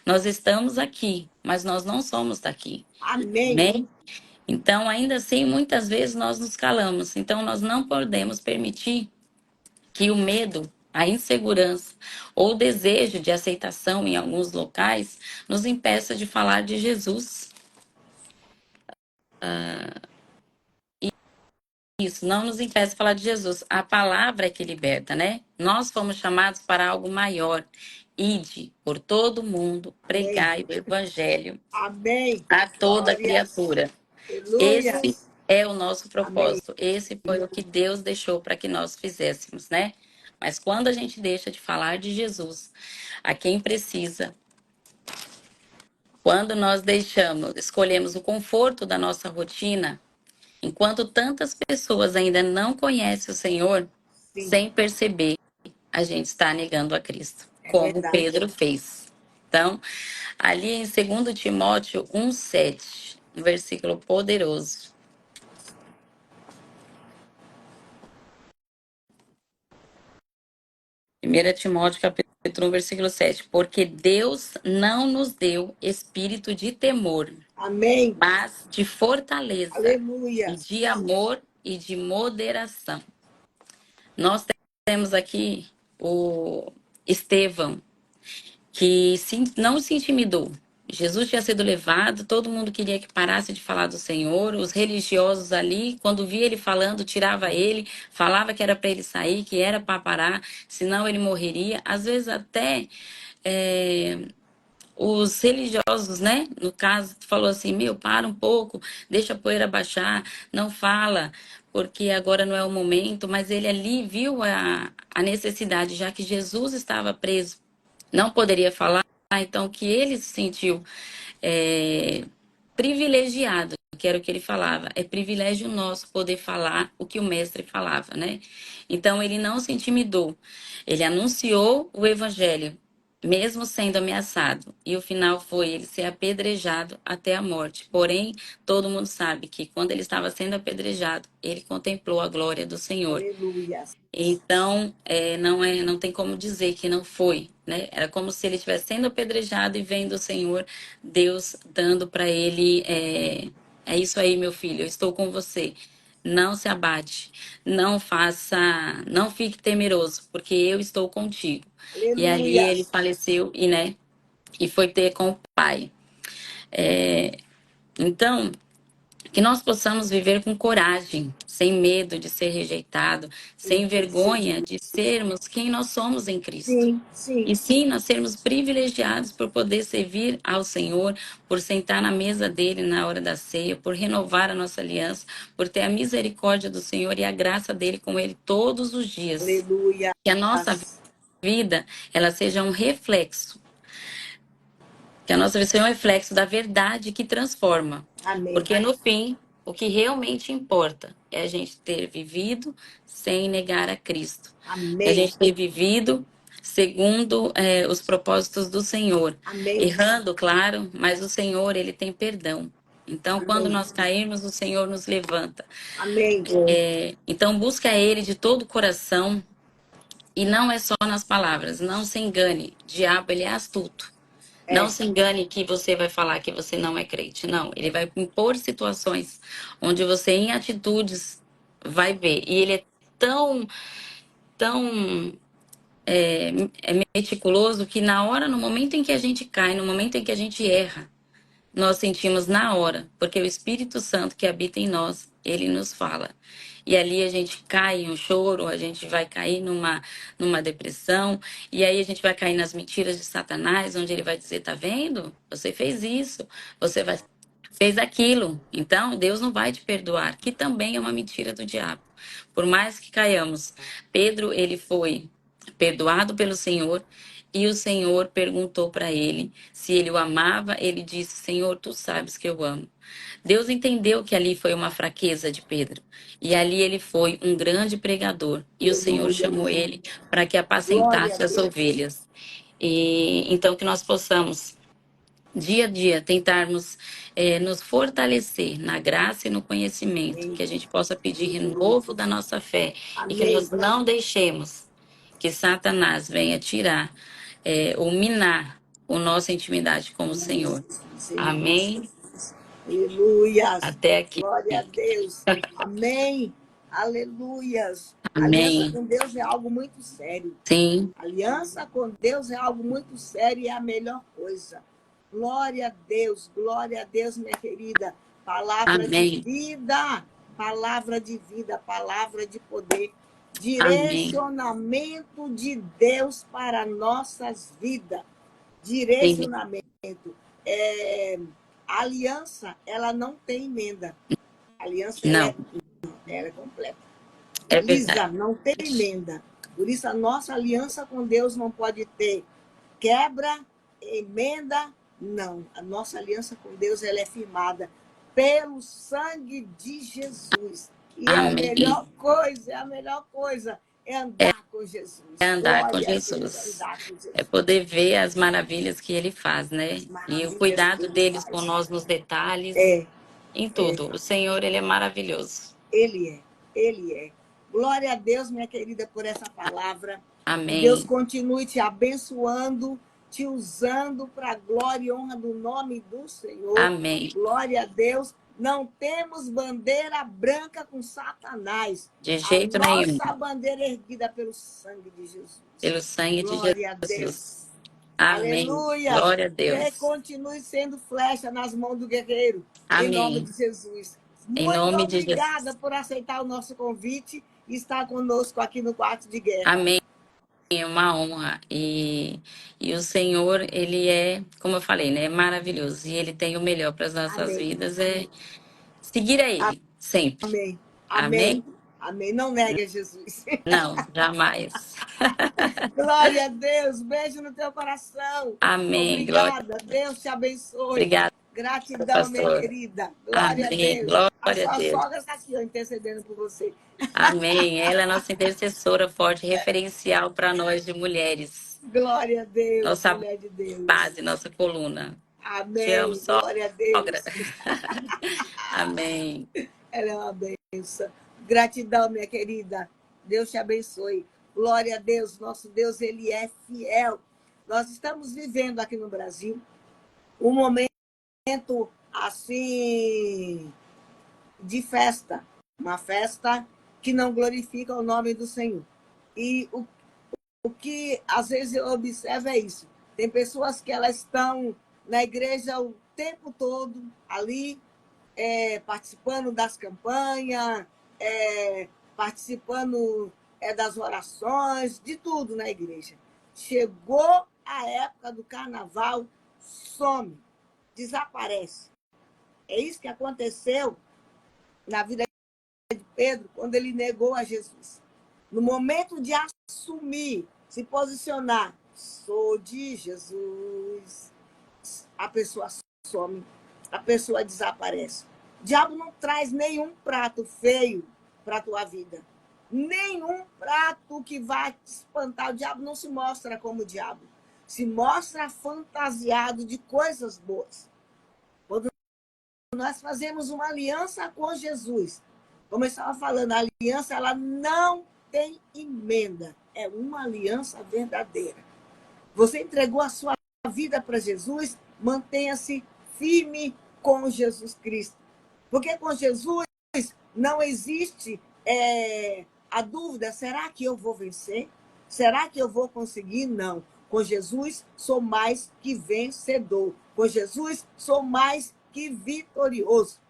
S2: Nós estamos aqui, mas nós não somos daqui.
S1: amém.
S2: Amém? Então, ainda assim, muitas vezes nós nos calamos. Então, nós não podemos permitir que o medo, a insegurança ou o desejo de aceitação em alguns locais nos impeça de falar de Jesus. Isso não nos impeça de falar de Jesus. A palavra é que liberta, né? Nós fomos chamados para algo maior. Ide por todo mundo,
S1: Amém.
S2: pregai o evangelho
S1: Amém.
S2: a toda
S1: Glórias.
S2: criatura. Esse
S1: Aleluias.
S2: é o nosso
S1: Amém.
S2: propósito. Esse foi o que Deus deixou para que nós fizéssemos, né? Mas quando a gente deixa de falar de Jesus a quem precisa, quando nós escolhemos o conforto da nossa rotina, enquanto tantas pessoas ainda não conhecem o Senhor,
S1: Sim,
S2: sem perceber, a gente está negando a Cristo,
S1: é
S2: como
S1: verdade.
S2: Pedro fez. Então, ali em 2 Timóteo 1,7, um versículo poderoso. 1 Timóteo capítulo 1, versículo 7. Porque Deus não nos deu espírito de temor,
S1: Amém.
S2: mas de fortaleza, e
S1: Aleluias.
S2: de amor e de moderação. Nós temos aqui o Estevão, que não se intimidou. Jesus tinha sido levado, todo mundo queria que parasse de falar do Senhor, os religiosos ali, quando via ele falando, tirava ele, falava que era para ele sair, que era para parar, senão ele morreria. Às vezes até os religiosos, né? No caso, falou assim, para um pouco, deixa a poeira baixar, não fala, porque agora não é o momento, mas ele ali viu a necessidade, já que Jesus estava preso não poderia falar, então que ele se sentiu é, privilegiado, que era o que ele falava. É privilégio nosso poder falar o que o mestre falava, né? Então ele não se intimidou. Ele anunciou o evangelho, mesmo sendo ameaçado. E o final foi ele ser apedrejado até a morte. Porém, todo mundo sabe que quando ele estava sendo apedrejado, ele contemplou a glória do Senhor.
S1: Aleluia.
S2: Então, não tem como dizer que não foi, né? Era como se ele estivesse sendo apedrejado e vendo o Senhor, Deus dando para ele, é isso aí, meu filho, eu estou com você. Não se abate, não fique temeroso, porque eu estou contigo. E ali
S1: Aleluia.
S2: ele faleceu e foi ter com o Pai. Então, que nós possamos viver com coragem, sem medo de ser rejeitado, sem vergonha de sermos quem nós somos em Cristo.
S1: Sim, sim.
S2: E sim, nós sermos privilegiados por poder servir ao Senhor, por sentar na mesa dele na hora da ceia, por renovar a nossa aliança, por ter a misericórdia do Senhor e a graça dele com ele todos os dias.
S1: Aleluia.
S2: Que a nossa vida, ela seja um reflexo, que a nossa vida seja um reflexo da verdade que transforma.
S1: Amém.
S2: Porque no fim, o que realmente importa é a gente ter vivido sem negar a Cristo. É a
S1: Amém.
S2: gente ter vivido segundo os propósitos do Senhor.
S1: Amém.
S2: Errando, claro, mas o Senhor, ele tem perdão. Então, quando
S1: Amém.
S2: nós cairmos, o Senhor nos levanta.
S1: Amém.
S2: Então, busca Ele de todo o coração. E não é só nas palavras. Não se engane. O diabo, ele é astuto. Não se engane que você vai falar que você não é crente. Não, ele vai impor situações onde você, em atitudes, vai ver. E ele é tão meticuloso que na hora, no momento em que a gente cai, no momento em que a gente erra, nós sentimos na hora, porque o Espírito Santo que habita em nós, ele nos fala. E ali a gente cai em um choro, a gente vai cair numa depressão, e aí a gente vai cair nas mentiras de Satanás, onde ele vai dizer: tá vendo? Você fez isso, fez aquilo. Então, Deus não vai te perdoar, que também é uma mentira do diabo. Por mais que caiamos, Pedro, ele foi perdoado pelo Senhor, e o Senhor perguntou para ele se ele o amava. Ele disse: Senhor, tu sabes que eu amo. Deus entendeu que ali foi uma fraqueza de Pedro. E ali ele foi um grande pregador. E o Senhor chamou ele para que
S1: Glória a
S2: apacentasse as
S1: Deus.
S2: ovelhas. E então que nós possamos dia a dia tentarmos nos fortalecer na graça e no conhecimento, que a gente possa pedir renovo da nossa fé e que
S1: Amém.
S2: nós não deixemos que Satanás venha tirar ou minar a nossa intimidade com o Senhor. Amém?
S1: Aleluia.
S2: Até aqui.
S1: Glória a Deus. Amém. Aleluias. Aliança
S2: Amém.
S1: com Deus é algo muito sério.
S2: Sim,
S1: Aliança com Deus é algo muito sério e é a melhor coisa. Glória a Deus, minha querida. Palavra de
S2: amém,
S1: vida, palavra de vida, palavra de poder.
S2: amém.
S1: Direcionamento de Deus para nossas vidas.
S2: Sim,
S1: Direcionamento. A aliança, ela não tem emenda. A aliança,
S2: não,
S1: ela é completa.
S2: é
S1: Lisa,
S2: verdade.
S1: não tem emenda. Por isso, a nossa aliança com Deus não pode ter quebra, emenda, não. A nossa aliança com Deus, ela é firmada pelo sangue de Jesus. E é a melhor coisa é andar com Jesus.
S2: É andar com
S1: Glória a Deus,
S2: Jesus.
S1: andar com Jesus.
S2: É poder ver as maravilhas que ele faz, né?
S1: As
S2: E o
S1: maravilhas que
S2: cuidado
S1: ele
S2: deles com
S1: faz.
S2: nós nos detalhes,
S1: É,
S2: em tudo. O Senhor, ele é maravilhoso.
S1: Ele é. Glória a Deus, minha querida, por essa palavra. Que Deus
S2: Amém.
S1: continue te abençoando, te usando para a glória e honra do nome do Senhor.
S2: Amém.
S1: Glória a Deus. Não temos bandeira branca com Satanás.
S2: De jeito nenhum.
S1: Nossa bandeira é erguida pelo sangue de Jesus.
S2: Pelo sangue de
S1: Glória a
S2: Jesus.
S1: Deus.
S2: Amém.
S1: Aleluia.
S2: Glória a
S1: Que
S2: Deus.
S1: continue sendo flecha nas mãos do guerreiro. Em nome
S2: Amém.
S1: de Jesus.
S2: Em
S1: Muito
S2: nome de
S1: obrigada
S2: Jesus.
S1: por aceitar o nosso convite e estar conosco aqui no quarto de guerra.
S2: Amém. É uma honra. E o Senhor, ele é, como eu falei, né? É maravilhoso. E ele tem o melhor para as nossas
S1: Amém.
S2: vidas. É seguir a ele sempre.
S1: Amém.
S2: Amém?
S1: Amém. Amém. Não negue a Jesus.
S2: Não, jamais.
S1: Glória a Deus. Beijo no teu coração.
S2: Amém. Glória.
S1: Obrigada. Deus te abençoe.
S2: Obrigada,
S1: Gratidão, minha
S2: pastor.
S1: querida. Glória a
S2: Amém.
S1: Deus. A
S2: Glória a
S1: sua
S2: Deus.
S1: sogra está aqui, ó, intercedendo por você.
S2: Amém. Ela é nossa intercessora forte, referencial para nós de mulheres.
S1: Glória a Deus,
S2: Nossa
S1: mulher de Deus.
S2: base, nossa coluna. Te amo,
S1: Amém. Glória a
S2: sogra.
S1: Deus.
S2: Amém.
S1: Ela é uma bênção. Gratidão, minha querida. Deus te abençoe. Glória a Deus. Nosso Deus, Ele é fiel. Nós estamos vivendo aqui no Brasil um momento assim de festa. Uma festa que não glorifica o nome do Senhor. E o que às vezes eu observo é isso. Tem pessoas que elas estão na igreja o tempo todo ali, participando das campanhas, participando das orações, de tudo na igreja. Chegou a época do carnaval, some, desaparece. É isso que aconteceu na vida de Pedro, quando ele negou a Jesus. No momento de assumir, se posicionar, sou de Jesus, a pessoa some, a pessoa desaparece. O diabo não traz nenhum prato feio para a tua vida. Nenhum prato que vai te espantar. O diabo não se mostra como o diabo. Se mostra fantasiado de coisas boas. Quando nós fazemos uma aliança com Jesus, como eu estava falando, a aliança ela não tem emenda. É uma aliança verdadeira. Você entregou a sua vida para Jesus, mantenha-se firme com Jesus Cristo. Porque com Jesus não existe a dúvida, será que eu vou vencer? Será que eu vou conseguir? Não. Com Jesus, sou mais que vencedor. Com Jesus, sou mais que vitorioso.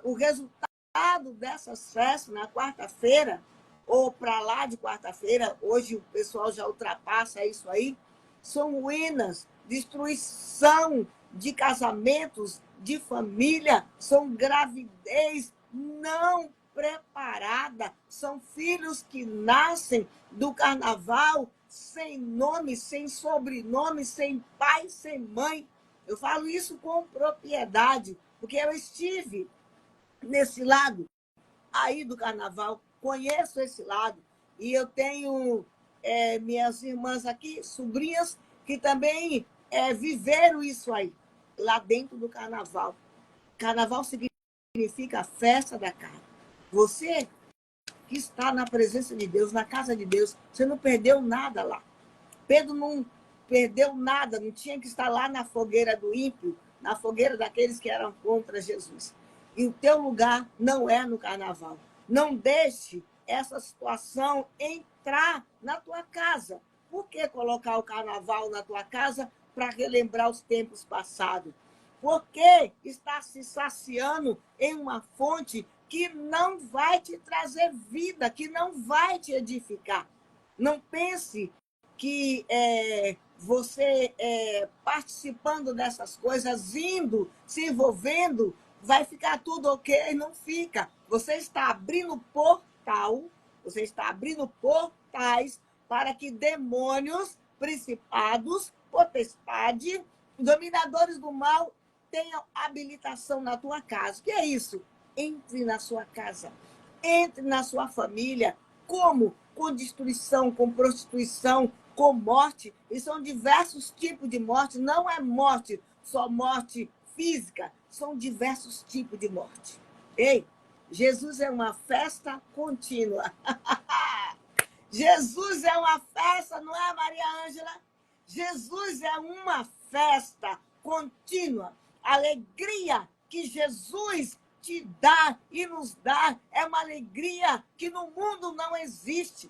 S1: O resultado dessas festas, na quarta-feira, ou para lá de quarta-feira, hoje o pessoal já ultrapassa isso aí, são ruínas, destruição de casamentos, de família, são gravidez não preparada, são filhos que nascem do carnaval sem nome, sem sobrenome, sem pai, sem mãe. Eu falo isso com propriedade, porque eu estive nesse lado aí do carnaval, conheço esse lado, e eu tenho minhas irmãs aqui, sobrinhas, que também viveram isso aí, lá dentro do carnaval. Carnaval significa a festa da carne. Você que está na presença de Deus, na casa de Deus, você não perdeu nada lá. Pedro não perdeu nada, não tinha que estar lá na fogueira do ímpio, na fogueira daqueles que eram contra Jesus. E o teu lugar não é no carnaval. Não deixe essa situação entrar na tua casa. Por que colocar o carnaval na tua casa para relembrar os tempos passados? Porque está se saciando em uma fonte que não vai te trazer vida, que não vai te edificar. Não pense que você participando dessas coisas, indo, se envolvendo, vai ficar tudo ok, não fica. Você está abrindo portal, você está abrindo portais para que demônios, principados, potestade, dominadores do mal tenham habilitação na tua casa. O que é isso? Entre na sua casa, entre na sua família. Como? Com destruição, com prostituição, com morte. E são diversos tipos de morte. Não é morte, só morte física. São diversos tipos de morte. Ei, Jesus é uma festa contínua. Jesus é uma festa, não é, Maria Ângela? Jesus é uma festa contínua. A alegria que Jesus te dá e nos dá é uma alegria que no mundo não existe.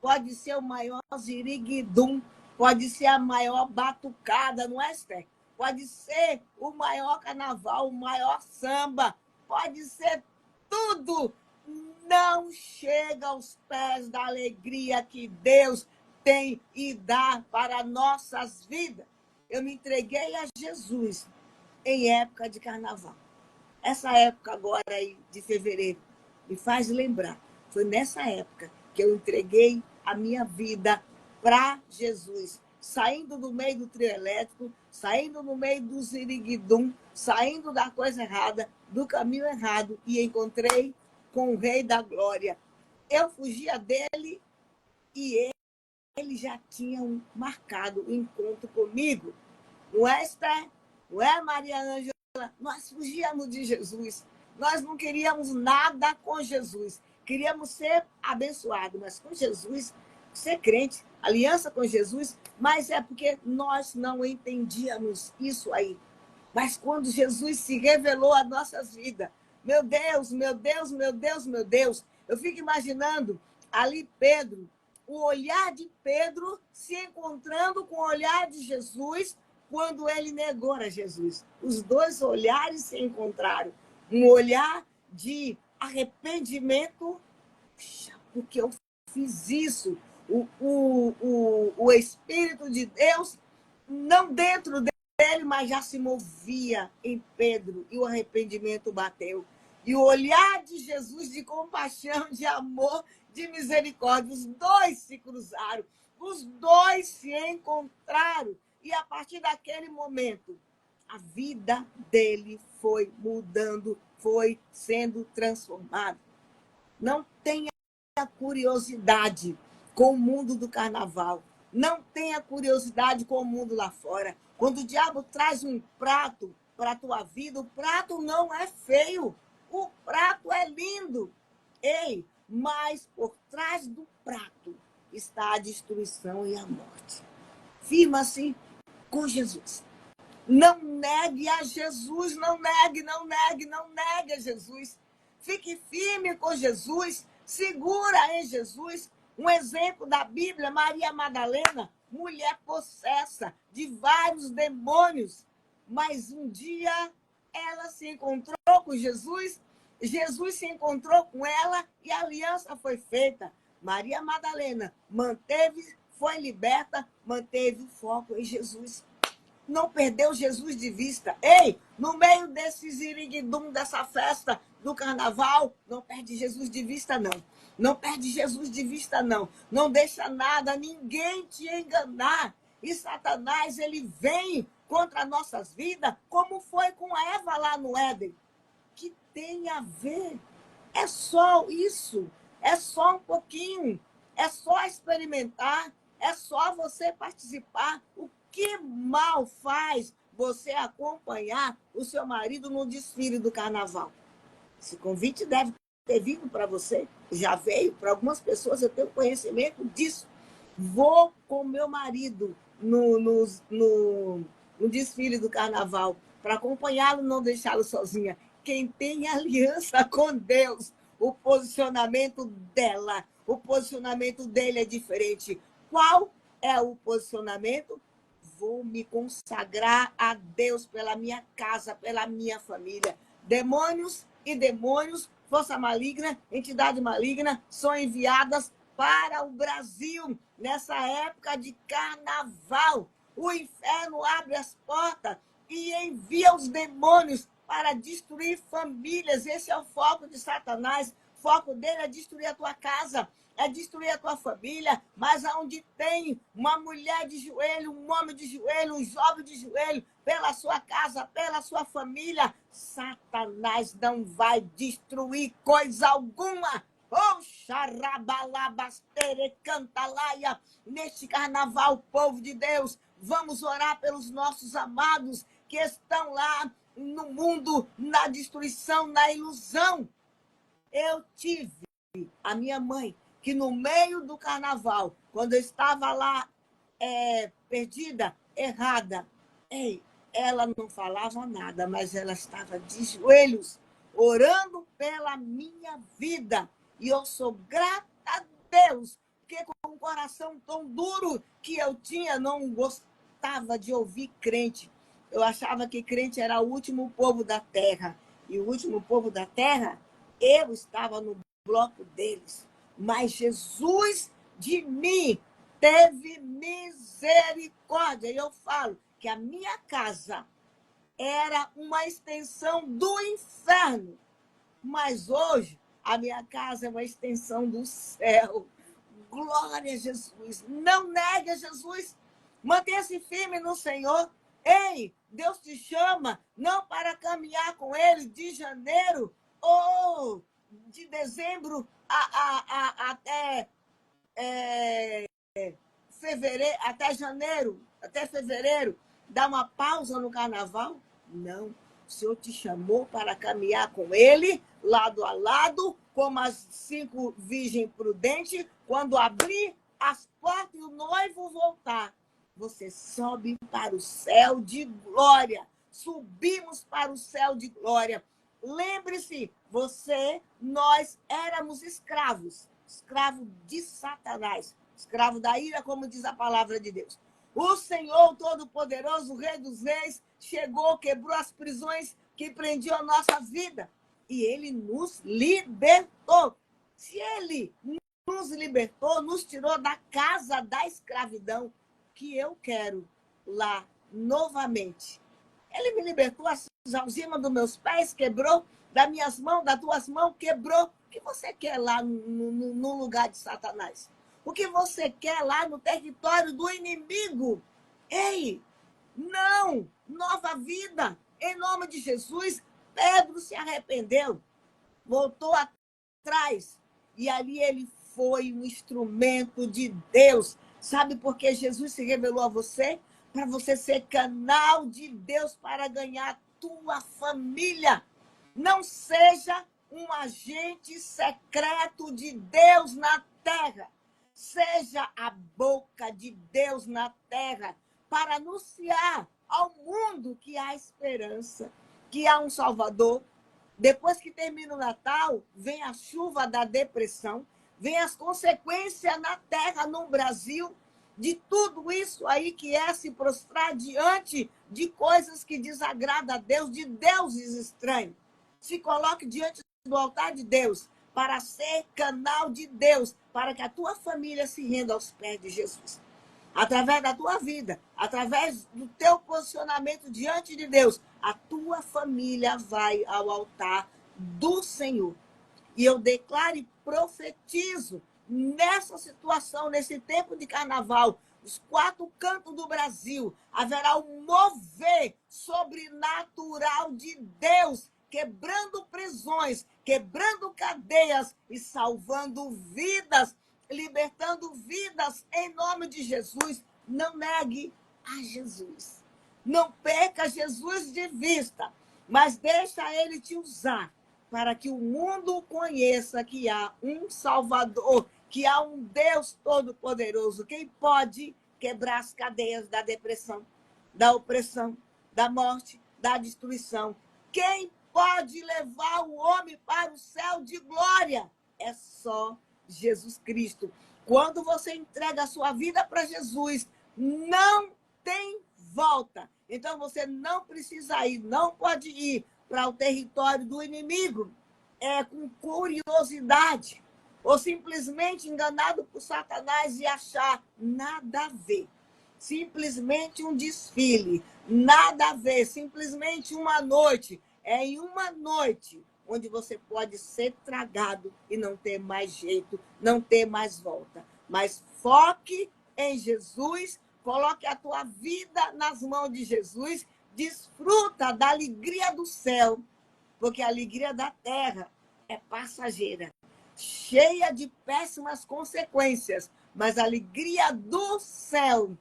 S1: Pode ser o maior ziriguidum, pode ser a maior batucada, não é, Esther? Pode ser o maior carnaval, o maior samba, pode ser tudo. Não chega aos pés da alegria que Deus tem e dá para nossas vidas. Eu me entreguei a Jesus em época de carnaval. Essa época agora aí de fevereiro, me faz lembrar. Foi nessa época que eu entreguei a minha vida para Jesus, saindo do meio do trio elétrico, saindo no meio do ziriguidum, saindo da coisa errada, do caminho errado, e encontrei com o Rei da Glória. Eu fugia dele e ele já tinha marcado o encontro comigo. Não é, Esther? Não é, Maria Ângela? Nós fugíamos de Jesus. Nós não queríamos nada com Jesus. Queríamos ser abençoados, mas com Jesus, ser crente, aliança com Jesus, mas é porque nós não entendíamos isso aí. Mas quando Jesus se revelou às nossas vidas, meu Deus, meu Deus, meu Deus, meu Deus, eu fico imaginando ali Pedro, o olhar de Pedro se encontrando com o olhar de Jesus quando ele negou a Jesus. Os dois olhares se encontraram. Um olhar de arrependimento, porque eu fiz isso. O Espírito de Deus, não dentro dele, mas já se movia em Pedro, e o arrependimento bateu. E o olhar de Jesus de compaixão, de amor, de misericórdia, os dois se cruzaram, os dois se encontraram. E a partir daquele momento, a vida dele foi mudando, foi sendo transformada. Não tenha curiosidade com o mundo do carnaval. Não tenha curiosidade com o mundo lá fora. Quando o diabo traz um prato para a tua vida, o prato não é feio. O prato é lindo. Ei, mas por trás do prato está a destruição e a morte. Firma-se com Jesus. Não negue a Jesus, não negue, não negue, não negue a Jesus. Fique firme com Jesus, segura em Jesus. Um exemplo da Bíblia, Maria Madalena, mulher possessa de vários demônios. Mas um dia ela se encontrou com Jesus, Jesus se encontrou com ela e a aliança foi feita. Maria Madalena manteve, foi liberta, manteve o foco em Jesus. Não perdeu Jesus de vista. Ei, no meio desse ziriguidum, dessa festa do carnaval, não perde Jesus de vista, não. Não perde Jesus de vista, não. Não deixa nada, ninguém te enganar. E Satanás, ele vem contra nossas vidas, como foi com Eva lá no Éden. Que tem a ver? É só isso. É só um pouquinho. É só experimentar. É só você participar. O que mal faz você acompanhar o seu marido no desfile do carnaval? Esse convite deve ter vindo para você. Já veio para algumas pessoas, eu tenho conhecimento disso. Vou com meu marido no desfile do carnaval para acompanhá-lo, não deixá-lo sozinha. Quem tem aliança com Deus, o posicionamento dela, o posicionamento dele é diferente. Qual é o posicionamento? Vou me consagrar a Deus pela minha casa, pela minha família. Demônios e demônios, força maligna, entidade maligna, são enviadas para o Brasil nessa época de carnaval. O inferno abre as portas e envia os demônios para destruir famílias. Esse é o foco de Satanás. O foco dele é destruir a tua casa, é destruir a tua família. Mas aonde tem uma mulher de joelho, um homem de joelho, um jovem de joelho, pela sua casa, pela sua família, Satanás não vai destruir coisa alguma. Oh, xarabalabastere, cantalaia. Neste carnaval, povo de Deus, vamos orar pelos nossos amados que estão lá no mundo, na destruição, na ilusão. Eu tive a minha mãe, que no meio do carnaval, quando eu estava lá perdida, errada, ei, ela não falava nada, mas ela estava de joelhos, orando pela minha vida. E eu sou grata a Deus, porque com um coração tão duro que eu tinha, não gostava de ouvir crente. Eu achava que crente era o último povo da terra. E o último povo da terra, eu estava no bloco deles. Mas Jesus de mim teve misericórdia. E eu falo que a minha casa era uma extensão do inferno. Mas hoje A minha casa é uma extensão do céu. Glória a Jesus. Não negue a Jesus. Mantenha-se firme no Senhor. Ei, Deus te chama não para caminhar com Ele de janeiro ou de dezembro até fevereiro, até fevereiro, dar uma pausa no carnaval? Não. O Senhor te chamou para caminhar com Ele, lado a lado, como as 5 virgens prudentes, quando abrir as portas e o noivo voltar. Você sobe para o céu de glória. Subimos para o céu de glória. Lembre-se, nós éramos escravos de Satanás, escravo da ira, como diz a palavra de Deus. O Senhor Todo-Poderoso, o Rei dos Reis, chegou, quebrou as prisões que prendiam a nossa vida e Ele nos libertou. Se Ele nos libertou, nos tirou da casa da escravidão, que eu quero lá novamente. Ele me libertou, as algemas dos meus pés quebrou, das minhas mãos, das tuas mãos quebrou. O que você quer lá no lugar de Satanás? O que você quer lá no território do inimigo? Ei, não! Nova vida! Em nome de Jesus, Pedro se arrependeu, voltou atrás, e ali ele foi um instrumento de Deus. Sabe por que Jesus se revelou a você? Para você ser canal de Deus para ganhar a tua família. Não seja um agente secreto de Deus na terra. Seja a boca de Deus na terra para anunciar ao mundo que há esperança, que há um Salvador. Depois que termina o Natal, vem a chuva da depressão, vem as consequências na terra, no Brasil, de tudo isso aí que é se prostrar diante de coisas que desagradam a Deus, de deuses estranhos. Se coloque diante do altar de Deus para ser canal de Deus, para que a tua família se renda aos pés de Jesus. Através da tua vida, através do teu posicionamento diante de Deus, a tua família vai ao altar do Senhor. E eu declaro e profetizo nessa situação, nesse tempo de carnaval, os 4 cantos do Brasil, haverá um mover sobrenatural de Deus, quebrando prisões, quebrando cadeias e salvando vidas, libertando vidas em nome de Jesus. Não negue a Jesus. Não perca Jesus de vista, mas deixa Ele te usar para que o mundo conheça que há um Salvador, que há um Deus Todo-Poderoso, quem pode quebrar as cadeias da depressão, da opressão, da morte, da destruição. Quem pode levar o homem para o céu de glória? É só Jesus Cristo. Quando você entrega a sua vida para Jesus, não tem volta. Então você não precisa ir, não pode ir para o território do inimigo com curiosidade ou simplesmente enganado por Satanás e achar nada a ver. Simplesmente um desfile, nada a ver, simplesmente uma noite. É em uma noite onde você pode ser tragado e não ter mais jeito, não ter mais volta. Mas foque em Jesus, coloque a tua vida nas mãos de Jesus, desfruta da alegria do céu, porque a alegria da terra é passageira, cheia de péssimas consequências, mas a alegria do céu,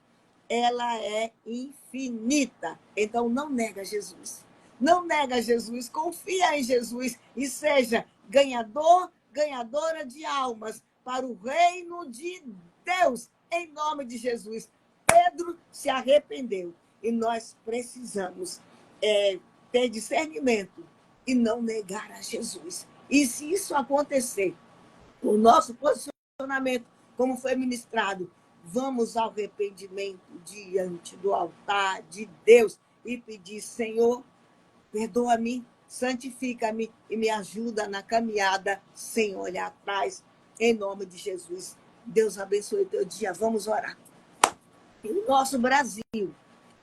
S1: ela é infinita. Então não nega Jesus. Não nega Jesus, confia em Jesus e seja ganhador, ganhadora de almas para o reino de Deus, em nome de Jesus. Pedro se arrependeu e nós precisamos ter discernimento e não negar a Jesus. E se isso acontecer, o nosso posicionamento, como foi ministrado, vamos ao arrependimento diante do altar de Deus e pedir: Senhor, perdoa-me, santifica-me e me ajuda na caminhada sem olhar atrás, em nome de Jesus. Deus abençoe o teu dia. Vamos orar. E o nosso Brasil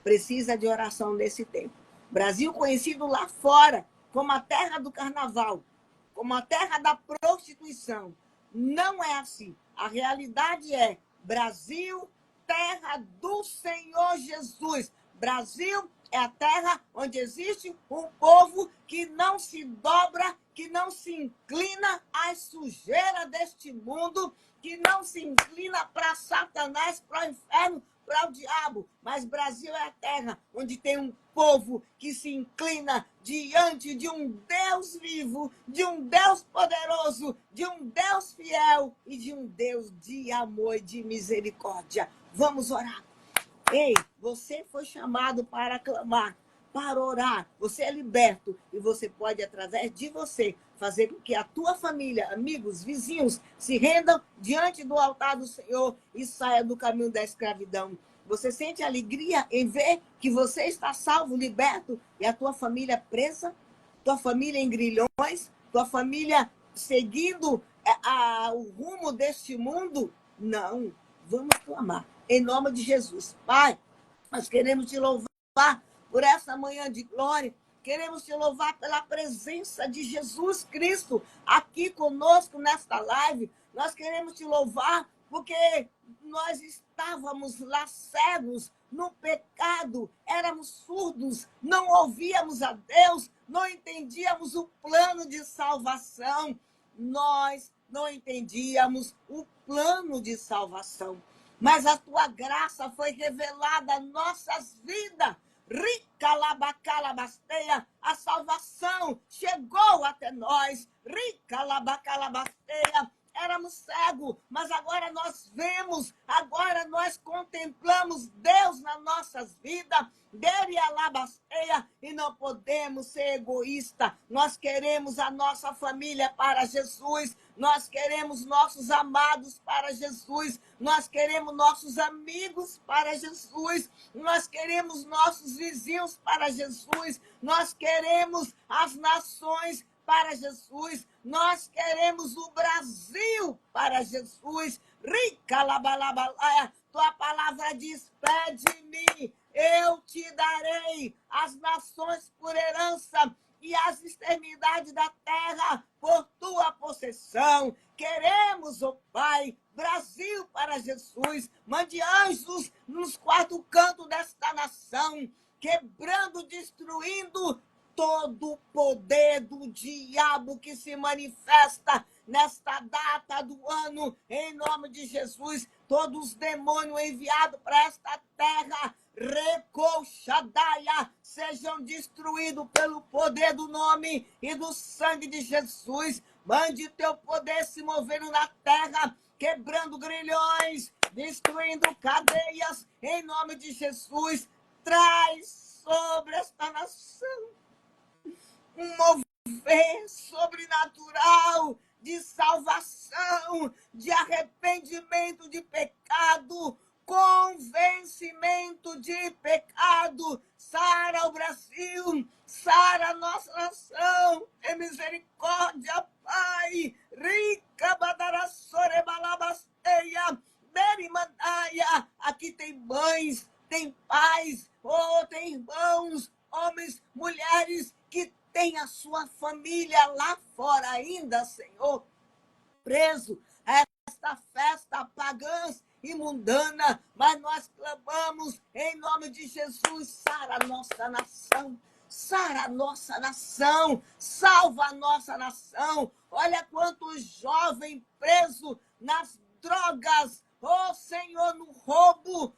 S1: precisa de oração nesse tempo. Brasil conhecido lá fora como a terra do carnaval, como a terra da prostituição. Não é assim. A realidade é Brasil, terra do Senhor Jesus. Brasil é a terra onde existe um povo que não se dobra, que não se inclina às sujeiras deste mundo, que não se inclina para Satanás, para o inferno, para o diabo. Mas Brasil é a terra onde tem um povo que se inclina diante de um Deus vivo, de um Deus poderoso, de um Deus fiel e de um Deus de amor e de misericórdia. Vamos orar. Ei, você foi chamado para clamar, para orar. Você é liberto e você pode, através de você, fazer com que a tua família, amigos, vizinhos, se rendam diante do altar do Senhor e saia do caminho da escravidão. Você sente alegria em ver que você está salvo, liberto e a tua família presa, tua família em grilhões, tua família seguindo o rumo deste mundo? Não, vamos clamar. Em nome de Jesus. Pai, nós queremos te louvar por essa manhã de glória. Queremos te louvar pela presença de Jesus Cristo aqui conosco nesta live. Nós queremos te louvar porque nós estávamos lá cegos no pecado, éramos surdos, não ouvíamos a Deus, não entendíamos o plano de salvação. Nós não entendíamos o plano de salvação. Mas a tua graça foi revelada a nossas vidas. Rica labacalabasteia, a salvação chegou até nós. Rica labacalabasteia, éramos cegos, mas agora nós vemos, agora nós contemplamos Deus nas nossas vidas. Derialabasteia, e não podemos ser egoístas. Nós queremos a nossa família para Jesus. Nós queremos nossos amados para Jesus. Nós queremos nossos amigos para Jesus. Nós queremos nossos vizinhos para Jesus. Nós queremos as nações para Jesus. Nós queremos o Brasil para Jesus. Rica labalabalaia. Tua palavra diz: pede-me, eu te darei as nações por herança e as extremidades da terra por tua possessão. Queremos, ó Pai, Brasil para Jesus. Mande anjos nos quatro cantos desta nação, quebrando, destruindo todo o poder do diabo que se manifesta nesta data do ano, em nome de Jesus. Todos os demônios enviados para esta terra, Recoxadaia, sejam destruídos pelo poder do nome e do sangue de Jesus. Mande teu poder se movendo na terra, quebrando grilhões, destruindo cadeias, em nome de Jesus. Traz sobre esta nação um mover sobrenatural de salvação, de arrependimento de pecado, convencimento de pecado. Sara o Brasil, sara a nossa nação, tem misericórdia, Pai. Rica badaraçorebalabasteia, berimandaia. Aqui tem mães, tem pais, tem irmãos, homens, mulheres que tem a sua família lá fora ainda, Senhor, preso a esta festa pagã e mundana, mas nós clamamos em nome de Jesus: sara a nossa nação, sara a nossa nação, salva a nossa nação. Olha quantos jovens presos nas drogas, Senhor, no roubo,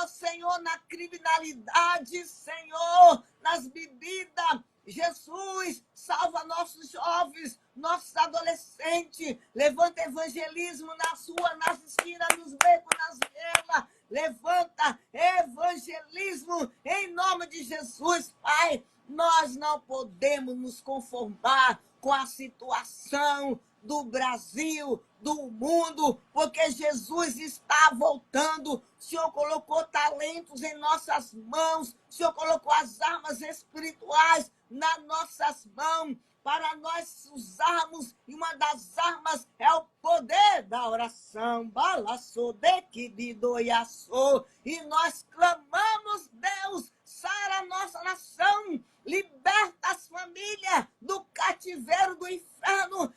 S1: Senhor, na criminalidade, Senhor, nas bebidas. Jesus, salva nossos jovens, nossos adolescentes. Levanta evangelismo nas ruas, nas esquinas, nos becos, nas vielas. Levanta evangelismo em nome de Jesus, Pai. Nós não podemos nos conformar com a situação do Brasil, do mundo, porque Jesus está voltando. O Senhor colocou talentos em nossas mãos, o Senhor colocou as armas espirituais nas nossas mãos para nós usarmos, e uma das armas é o poder da oração. E nós clamamos: Deus, sara a nossa nação, liberta as famílias do cativeiro do inferno,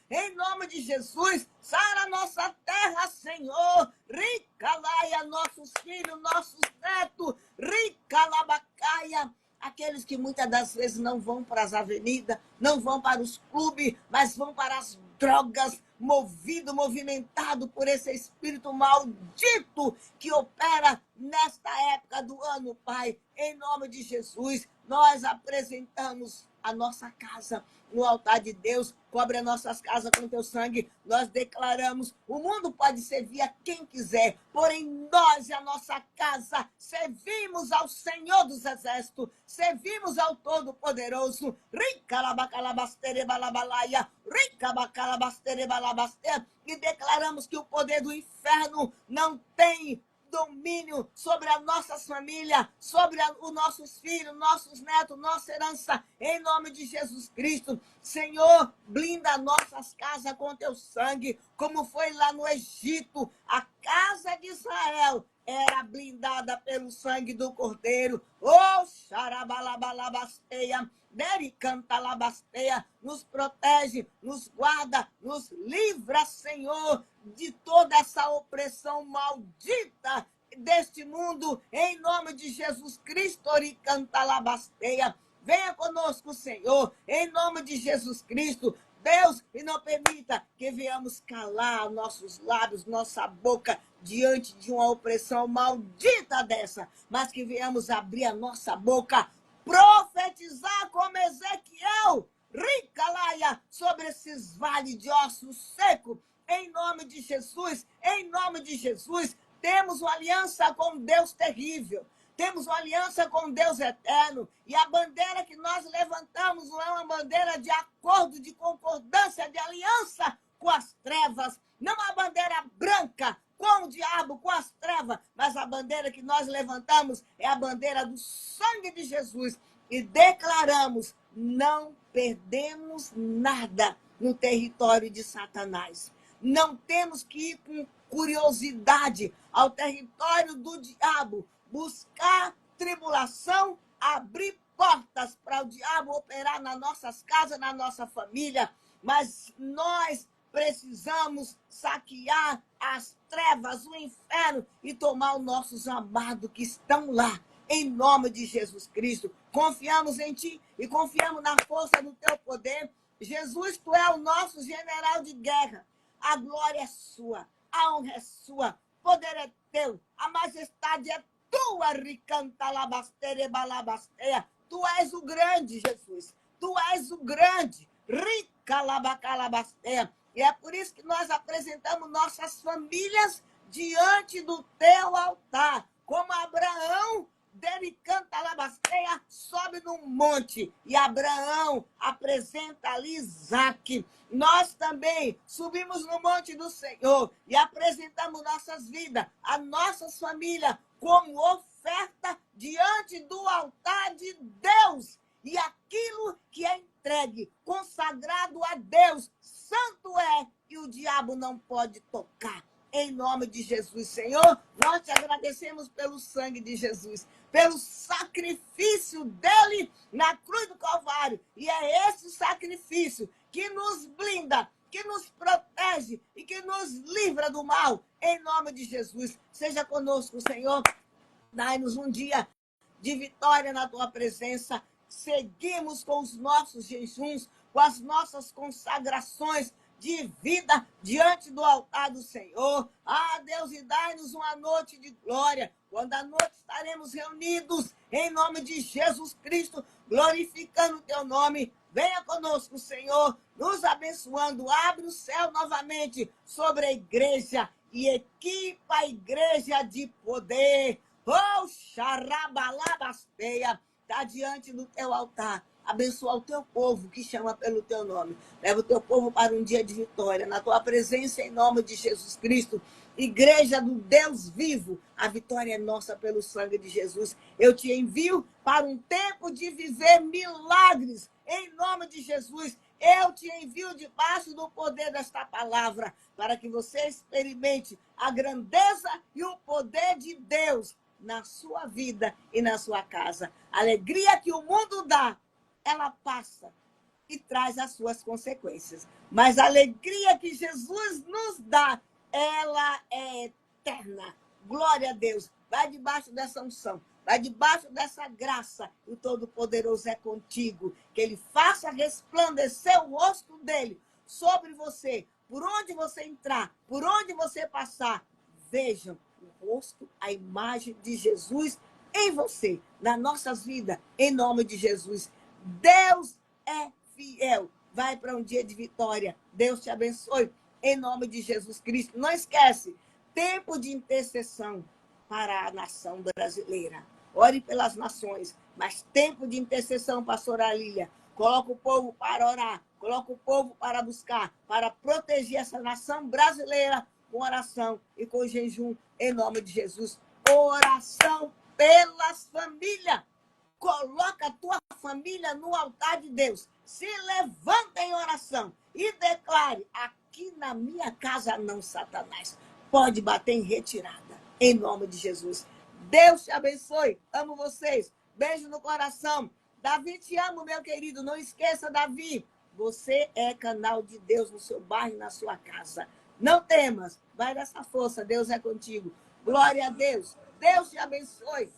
S1: Aqueles que muitas das vezes não vão para as avenidas, não vão para os clubes, mas vão para as drogas, movimentado por esse espírito maldito que opera nesta época do ano, Pai. Em nome de Jesus, nós apresentamos a nossa casa no altar de Deus, cobre as nossas casas com teu sangue. Nós declaramos, o mundo pode servir a quem quiser, porém nós e a nossa casa servimos ao Senhor dos Exércitos, servimos ao Todo-Poderoso. E declaramos que o poder do inferno não tem domínio sobre a nossa família, sobre os nossos filhos, nossos netos, nossa herança, em nome de Jesus Cristo. Senhor, blinda nossas casas com teu sangue, como foi lá no Egito. A casa de Israel era blindada pelo sangue do Cordeiro. Oh, xarabalabalabasteia, dericantalabasteia, nos protege, nos guarda, nos livra, Senhor, de toda essa opressão maldita deste mundo, em nome de Jesus Cristo, oricantalabasteia. Venha conosco, Senhor, em nome de Jesus Cristo, Deus, e não permita que venhamos calar nossos lábios, nossa boca, diante de uma opressão maldita dessa, mas que venhamos abrir a nossa boca, profetizar como Ezequiel, ricalaia, sobre esses vales de ossos secos, em nome de Jesus, em nome de Jesus. Temos uma aliança com Deus terrível, temos uma aliança com Deus eterno, e a bandeira que nós levantamos não é uma bandeira de acordo, de concordância, de aliança com as trevas, não é uma bandeira branca com o diabo, com as trevas, mas a bandeira que nós levantamos é a bandeira do sangue de Jesus, e declaramos, não perdemos nada no território de Satanás. Não temos que ir com curiosidade ao território do diabo, buscar tribulação, abrir portas para o diabo operar nas nossas casas, na nossa família, mas nós precisamos saquear as trevas, o inferno, e tomar os nossos amados que estão lá, em nome de Jesus Cristo. Confiamos em Ti e confiamos na força do Teu poder. Jesus, Tu é o nosso general de guerra. A glória é sua, a honra é sua, o poder é Teu, a majestade é Tua, ricantalabasterebalabasteia. Tu és o grande, Jesus. Tu és o grande, ricalabacalabasteia. E é por isso que nós apresentamos nossas famílias diante do Teu altar, como Abraão, dele canta alabasteia, sobe num monte, e Abraão apresenta ali Isaque. Nós também subimos no monte do Senhor e apresentamos nossas vidas, a nossas famílias, como oferta diante do altar de Deus. E aquilo que é entregue, consagrado a Deus, santo é, e o diabo não pode tocar. Em nome de Jesus, Senhor, nós te agradecemos pelo sangue de Jesus, pelo sacrifício dele na cruz do Calvário. E é esse sacrifício que nos blinda, que nos protege e que nos livra do mal. Em nome de Jesus, seja conosco, Senhor. Dai-nos um dia de vitória na tua presença. Seguimos com os nossos jejuns, com as nossas consagrações de vida diante do altar do Senhor. Ah, Deus, e dai-nos uma noite de glória, quando à noite estaremos reunidos em nome de Jesus Cristo, glorificando o teu nome. Venha conosco, Senhor, nos abençoando. Abre o céu novamente sobre a igreja e equipa a igreja de poder. Oh, xarabalabasteia, está diante do teu altar. Abençoa o teu povo que chama pelo teu nome. Leva o teu povo para um dia de vitória. Na tua presença, em nome de Jesus Cristo. Igreja do Deus vivo. A vitória é nossa pelo sangue de Jesus. Eu te envio para um tempo de viver milagres. Em nome de Jesus. Eu te envio debaixo do poder desta palavra. Para que você experimente a grandeza e o poder de Deus na sua vida e na sua casa. A alegria que o mundo dá, ela passa e traz as suas consequências. Mas a alegria que Jesus nos dá, ela é eterna. Glória a Deus. Vai debaixo dessa unção. vai debaixo dessa graça, e o Todo-Poderoso é contigo. Que ele faça resplandecer o rosto dele sobre você, por onde você entrar, por onde você passar. Vejam o rosto, a imagem de Jesus em você, nas nossas vidas, em nome de Jesus. Deus é fiel. Vai para um dia de vitória. Deus te abençoe. Em nome de Jesus Cristo. Não esquece, tempo de intercessão para a nação brasileira. Ore pelas nações, mas tempo de intercessão, pastora Lília. Coloca o povo para orar, coloca o povo para buscar, para proteger essa nação brasileira com oração e com jejum, em nome de Jesus. Oração pelas famílias. Coloca a tua família no altar de Deus. Se levanta em oração e declare: aqui na minha casa não, Satanás. Pode bater em retirada, em nome de Jesus. Deus te abençoe. Amo vocês. Beijo no coração. Davi, te amo, meu querido. Não esqueça, Davi. Você é canal de Deus no seu bairro e na sua casa. Não temas. Vai dessa força. Deus é contigo. Glória a Deus. Deus te abençoe.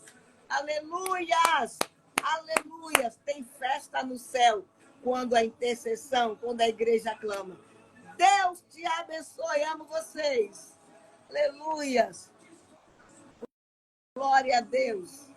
S1: Aleluias! Aleluias! Tem festa no céu quando a intercessão, quando a igreja clama. Deus te abençoe. Amo vocês. Aleluias! Glória a Deus!